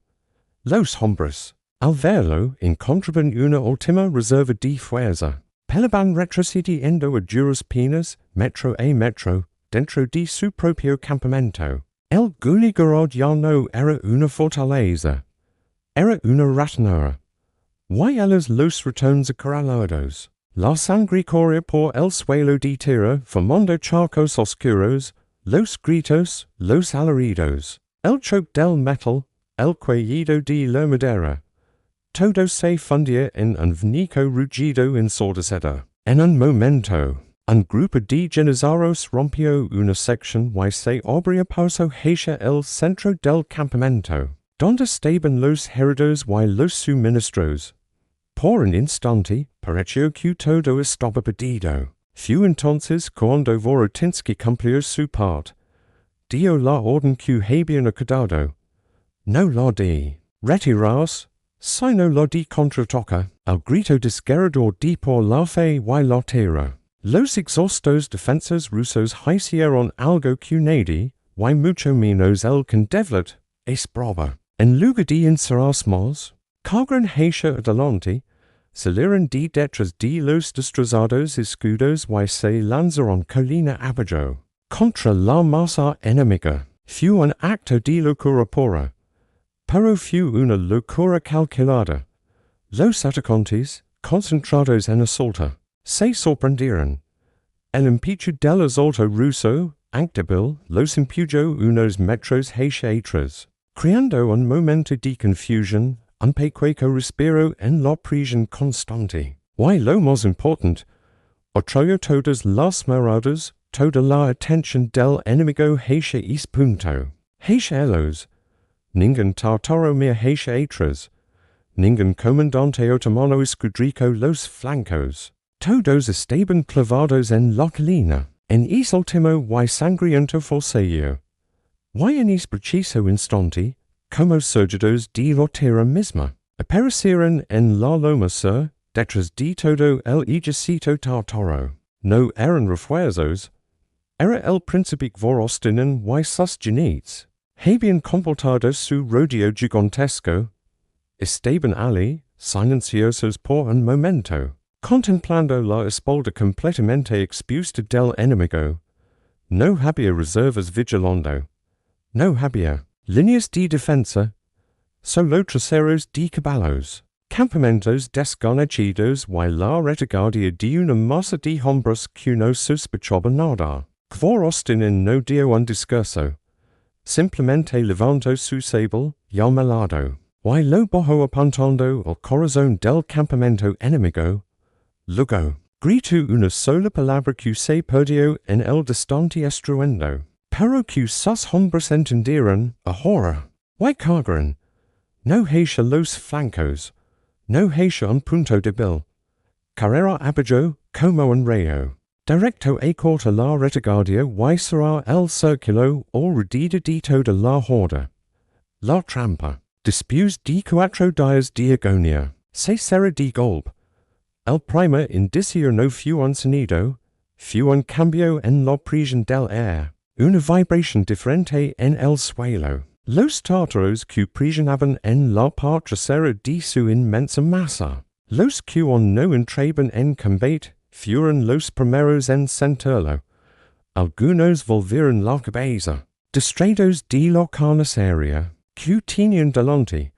Los hombres, al verlo, encontraban una última reserva de fuerza. Pelaban retrocediendo a duras penas, metro a metro, dentro de su propio campamento. El guligarod ya no era una fortaleza, era una ratonera. Y ellos los ratones acorralados. La sangre corría por el suelo de tierra, formando charcos oscuros, los gritos, los alaridos, el choque del metal, el cuellido de la madera. Todo se fundía en un venico rugido ensordecedor. En un momento, un grupo de generados rompió una sección y se abrió paso hacia el centro del campamento, donde estaban los heridos y los suministros. Por un instante, pareció que todo estaba perdido. Fue entonces cuando Vorotinsky cumplió su parte. Dio la orden que habían acordado. No la de retirarse, sino la de contraatacar, al grito desgarrador de por la fe y la tierra. Los exhaustos defensas rusos hicieron algo que nadie, y mucho menos el Kandevlet, esperaba. En lugar de encerrarse más, cargan hacia adelante, salieron de detrás de los destrozados escudos y se lanzaron colina abajo, contra la masa enemiga. Fue un acto de locura pura, pero fue una locura calculada. Los atacantes, concentrados en asalto, se sorprendieron. El impetu del asalto ruso, débil, los empujó unos metros hacia atrás, creando un momento de confusión, un pequeño respiro en la presión constante. Y lo más importante, atrayó todas las miradas, toda la atención del enemigo hacia ese punto. Hacia ellos, ningún tartaro mehr hacia atrás, ningún comandante otomano escudrico los flancos. Todos estaban clavados en la colina, en ese último y sangriento forcejeo. Y en ese preciso instante, como surgidos de la tierra misma, aparecieron en la loma sur, detrás de todo el ejército tártaro. No eran refuerzos, era el príncipe Vorostinin y sus jinetes. Habían completado su rodeo gigantesco. Estaban allí, silenciosos por un momento, contemplando la espalda completamente expuesta del enemigo. No había reservas vigilando. No había líneas de defensa, solo traseros de caballos, campamentos desconocidos y la retaguardia de una masa de hombres que no sospechaba nada. Vorostinin no dio un discurso. Simplemente levantó su sable, llama al lado, y lo bajó apuntando al corazón del campamento enemigo. Luego, gritó una sola palabra que se perdió en el distante estruendo, pero que sus hombres entendieron ahora. Y cargaron, no hacia los flancos, no hacia un punto débil. Carrera abajo, como un rayo. Directo a corta la retaguardia y será el círculo alrededor de toda la horda. La trampa. Después de 4 días de agonía, se cerró de golpe. El primer indicio no fue un sonido, fue un cambio en la presión del aire, una vibración diferente en el suelo. Los tártaros que presionaban en la parte trasera de su inmensa masa, los que aún no entraban en combate, fueron los primeros en sentirlo. Algunos volvieron la cabeza, distraídos de la carnicería, que tenían delante,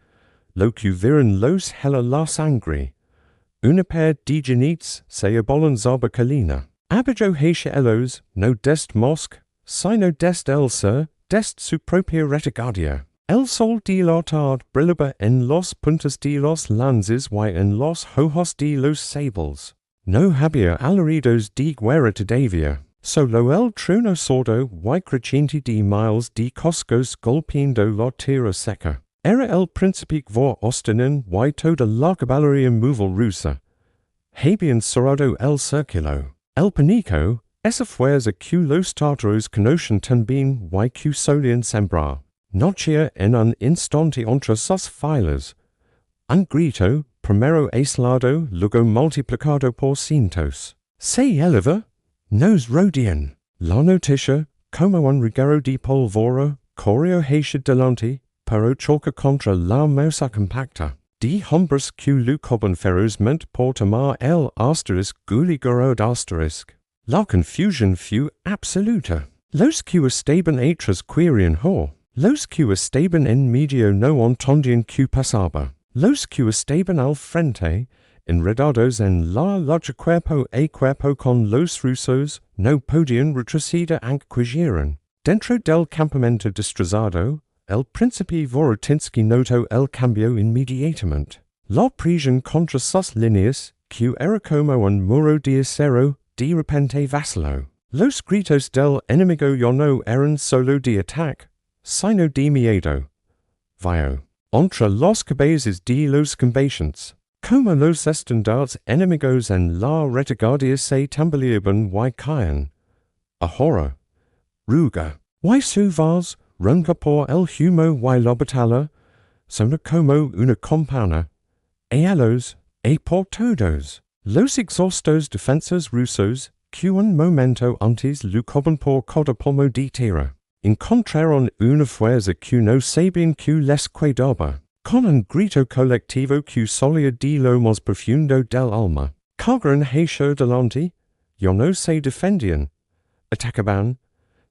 lo que vieron los hela la sangre. Una pair de jinetes se abalanzaba colina. Abajo hacia ellos, no dest mosque, sino dest el sur, dest su propia retaguardia. El sol de la tarde brillaba en los puntos de los lances y en los ojos de los sables. No había alaridos de guerra todavía, solo el trueno sordo y creciente de miles de coscos golpeando la tierra seca. Era el principe vor-ostenen y toda la caballería móvil rusa. Habían cerrado el círculo. El pánico, esa fuerza que los tártaros conocen también y que solían sembrar. Nochía en un instante entre sus filas. Un grito, primero aislado, luego multiplicado por cientos. Se eleva, nos rodean. La noticia, como un reguero de pólvora, corrió hacia delante, pero choca contra la masa compacta. De hombres que lucaban ferozmente por tomar el asterisk guligorod asterisk. La confusión fue absoluta. Los que estaban atrás querían ho. Los que estaban en medio no entendían que pasaba. Los que estaban al frente, enredados en la lucha cuerpo a cuerpo con los rusos, no podían retroceder aunque quisieran. Dentro del campamento destrozado, el príncipe Vorotinsky notó el cambio inmediatamente. La presión contra sus líneas, que era como un muro de acero, de repente vaciló. Los gritos del enemigo ya no eran solo de ataque, sino de miedo. Vio. Entre las cabezas de los combatientes, como los estandartes enemigos en la retaguardia se tambaleaban y caían. Ahora, ruga, y su voz, ronca por el humo y la batalla, sona como una campana. Y por todos, los exhaustos defensores rusos, que un momento antes luchaban por cada palmo de tierra, encontraron una fuerza que no sabían que les quedaba. Con un grito colectivo que salía de lo más profundo del alma, cargaron hacia delante, ya no se defendían, atacaban,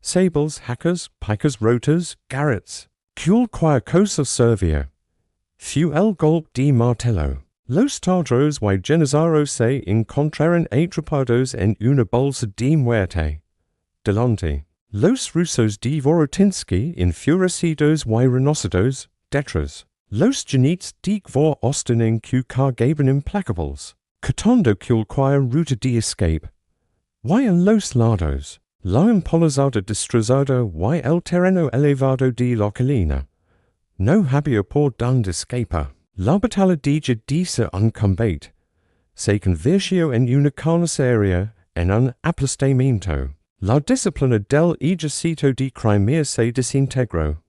sables, hackers, picas rotas, garrotes, cualquier cosa servía. Fue el golpe de martello. Los tártaros y generados se encontraron atrapados en una bolsa de muerte. Delante, los rusos de Vorotinsky enfurecidos y renacidos, detrás. Los jinetes de vor-ostenen que cargaban implacables, quitando cualquier ruta de escape. Y en los lados, la empalizada destrozada y el terreno elevado de la colina. No había por donde escapar. La batalla de un combate se convirtió en una carnicería, en un aplastamiento. La disciplina del Ejército de Crimea se desintegró.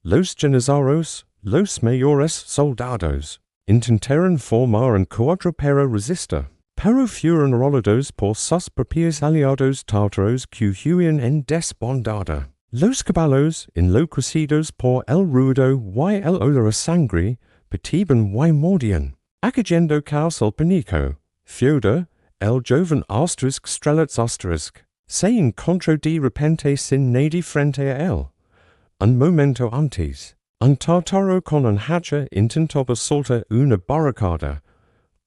Los generados, los mayores soldados, intentaron formar un cuadro para resistir, pero fueron arrollados por sus propios aliados tártaros que huían en desbandada. Los caballos, enloquecidos por el ruido y el olor a sangre, petiban y mordían. Acogendo caos el pánico, Fyodor, el joven asterisk strelets asterisk, se encontró de repente sin nadie frente a él. Un momento antes, un tártaro con un hacha intentaba saltar una barricada.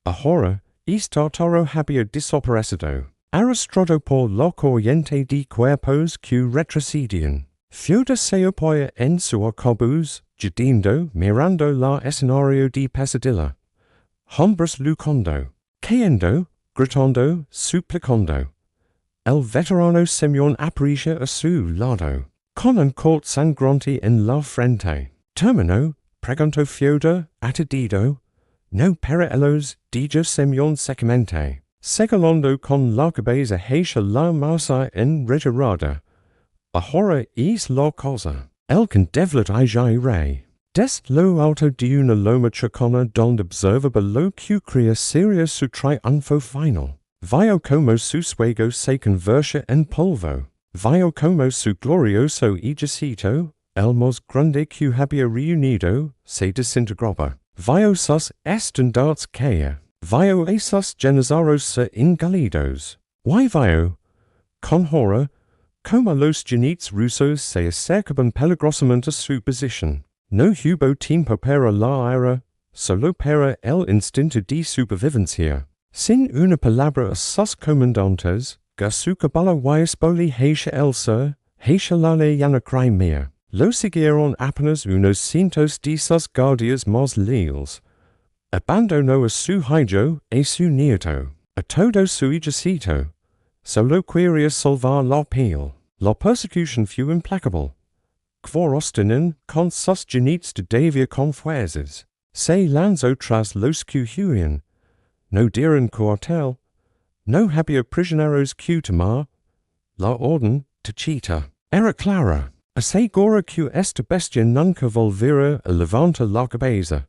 Ahora, este tártaro había desaparecido, arrastrado por la corriente de cuerpos que retrocedían. Fyodor se apoya en su arcabuz, gimiendo, mirando la escenario de pesadilla. Hombres luchando, cayendo, gritando, suplicando. El veterano Semyon apareció a su lado, con un corte sangrante en la frente. Terminó, preguntó Fyodor, aturdido. No para ellos, dijo Semyon secamente, señalando con la cabeza hacia la masa en retirada. Ahora es la cosa. El condevlet Ejército. Des lo alto de una loma chocona donde observaba lo que crea seria su triunfo final. Vio como su fuego se convertía en polvo. Vio como su glorioso ejército, el más grande que había reunido, se desintegraba. Vio sus estandartes caer. Vio a sus generados ser engullidos. Y vio, con horror, como los jinetes rusos se acercaban peligrosamente a su posición. No hubo tiempo para la ira, solo para el instinto de supervivencia. Sin una palabra a sus comandantes, que su caballo y espoli hacia el sur, hacia la lejana Crimea. Los siguieron apenas unos cientos de sus guardias más leales. Abandonó a su hijo y su nieto, a todo su ejército. Solo quería salvar la piel. La persecución fue implacable. Quorostenen con sus genites de Davia con fuerzas. Se lanzó tras los que huían. No dieron cuartel. No había prisioneros que tomar. La orden tachita era clara. Asegura que esta bestia nunca volverá a levantar la cabeza.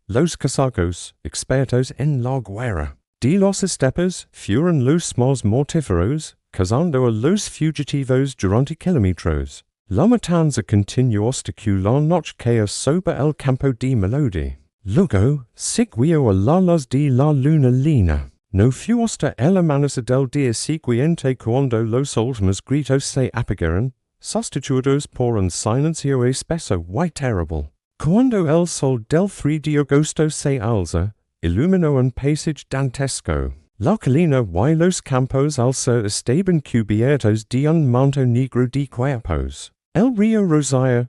Los casacos, expertos en la guerra, de los estepes, fueron los más mortíferos, cazando a los fugitivos durante kilómetros. La matanza continuó hasta que la noche caía sobre el campo de Molodi. Luego, siguió a la luz de la luna llena. No fue hasta el amanecer del día siguiente cuando los últimos gritos se apagaron, sustituidos por un silencio espeso y terrible. Cuando el sol del 3 de agosto se alza, iluminó un paisaje dantesco. La colina y los campos al sur estaban cubiertos de un manto negro de cuerpos. El río Rusia,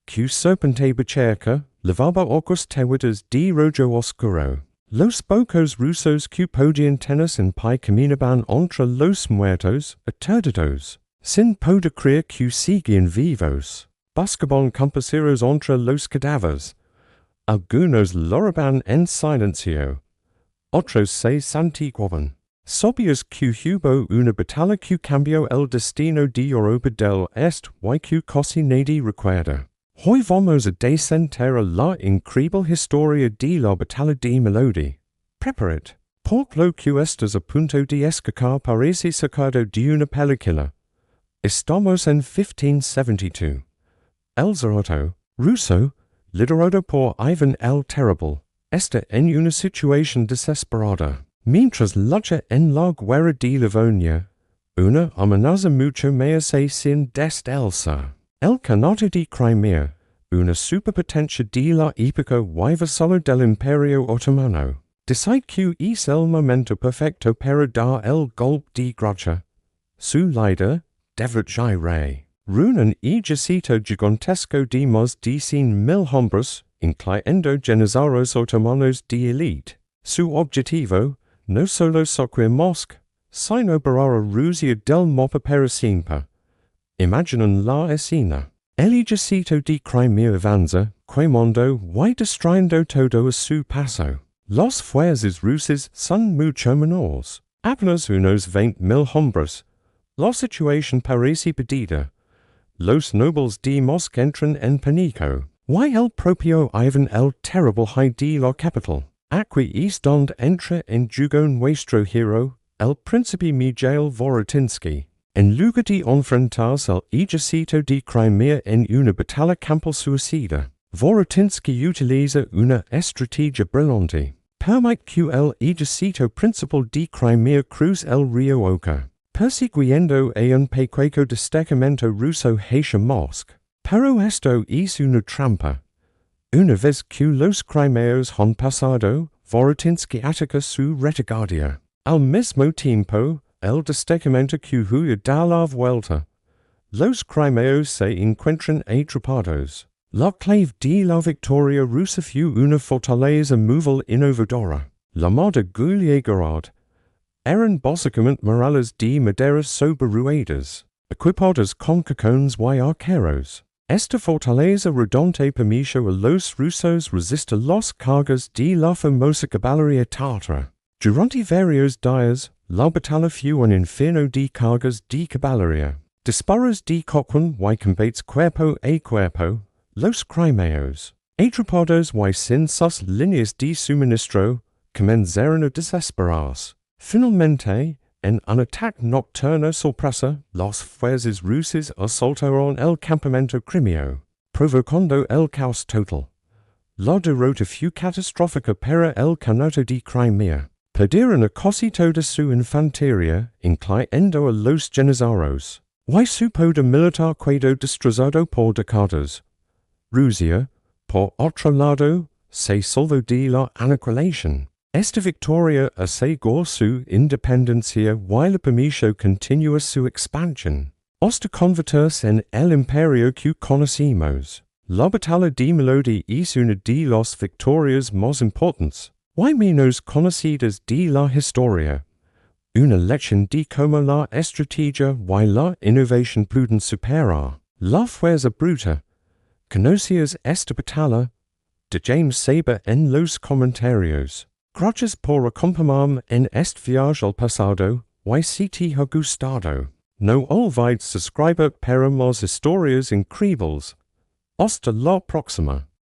que serpenteaba cerca, lavaba aguas teñidas de rojo oscuro. Los pocos rusos que podían tener en pie caminaban entre los muertos, aturdidos, sin poder creer que seguían vivos. Buscaban compañeros entre los cadáveres. Algunos lloraban en silencio. Otros se santiguaban. ¿Sabías que hubo una batalla que cambió el destino de Europa del Este y que casi nadie recuerda? Hoy vamos a desenterrar la increíble historia de la Batalla de Molodi. Preparad, por lo que estás a punto de escuchar parece sacado de una película. Estamos en 1572. El Ejército ruso, liderado por Ivan el Terrible, está en una situación desesperada. Mientras lucha en la guerra de Livonia, una amenaza mucho más se sin desde el sur. El Khanate de Crimea, una superpotencia de la época y vasallo del Imperio Otomano, decide que es el momento perfecto para dar el golpe de gracia. Su líder, derecho rey, reúne un ejército gigantesco de más de 100,000 hombres, incluyendo generadas otomanos de élite. Su objetivo, no solo saquear Moscú, sino borrar a Rusia del mapa para siempre. Imaginen la escena. El ejército de Crimea avanza, quemando y destruyendo todo a su paso. Las fuerzas rusas son mucho menores, apenas unos 20,000 hombres. La situación parece perdida. Los nobles de Moscú entran en pánico. Y el propio Ivan el Terrible de la capital. Aquí es donde entra en juego nuestro héroe, el príncipe Miguel Vorotinsky. En lugar de enfrentarse al ejército de Crimea en una batalla campal suicida, Vorotinsky utiliza una estrategia brillante. Permite que el ejército principal de Crimea cruce el río Oka, persiguiendo a un pequeño destacamento ruso hacia Moscú. Pero esto es una trampa. Una vez que los crimeanos han pasado, Vorotinsky ataca su retaguardia. Al mismo tiempo, el destacamento que huye da la vuelta. Los crimeanos se encuentran atrapados. La clave de la victoria rusa fue una fortaleza móvil innovadora, llamada Guliagarad. Eran básicamente murallas de madera sobreruedas, equipadas con cacones y arqueros. Esta fortaleza redonda permitió a los rusos resistir las cargas de la famosa caballería tártara. Durante varios días, la batalla fue un infierno de cargas de caballería, disparos de cockwan y combates cuerpo a cuerpo. Los crimeanos, atrapados y sin sus líneas de suministro, comenzaron a desesperarse. Finalmente, en un ataque nocturno sorpresa, las fuerzas rusas asaltaron el campamento crimeo, provocando el caos total. La derrota fue catastrófica para el Khanate de Crimea. Perdieron a casi toda su infantería, incluyendo a los generados. Y su poder militar quedó destrozado por décadas. Rusia, por otro lado, se salvó de la aniquilación. Esta victoria aseguró su independencia y le permitió continuar su expansión. Osta converters en el imperio que conocimos. La batalla de Molodi es una de las victorias más importantes, y menos conocidas de la historia. Una lección de cómo la estrategia y la innovación pueden superar la fuerza bruta. ¿Conocías esta batalla? De James Saber en los comentarios. Gracias por acompañarme en este viaje al pasado, y si te ha gustado, no olvides suscribir para más historias increíbles. Hasta la próxima.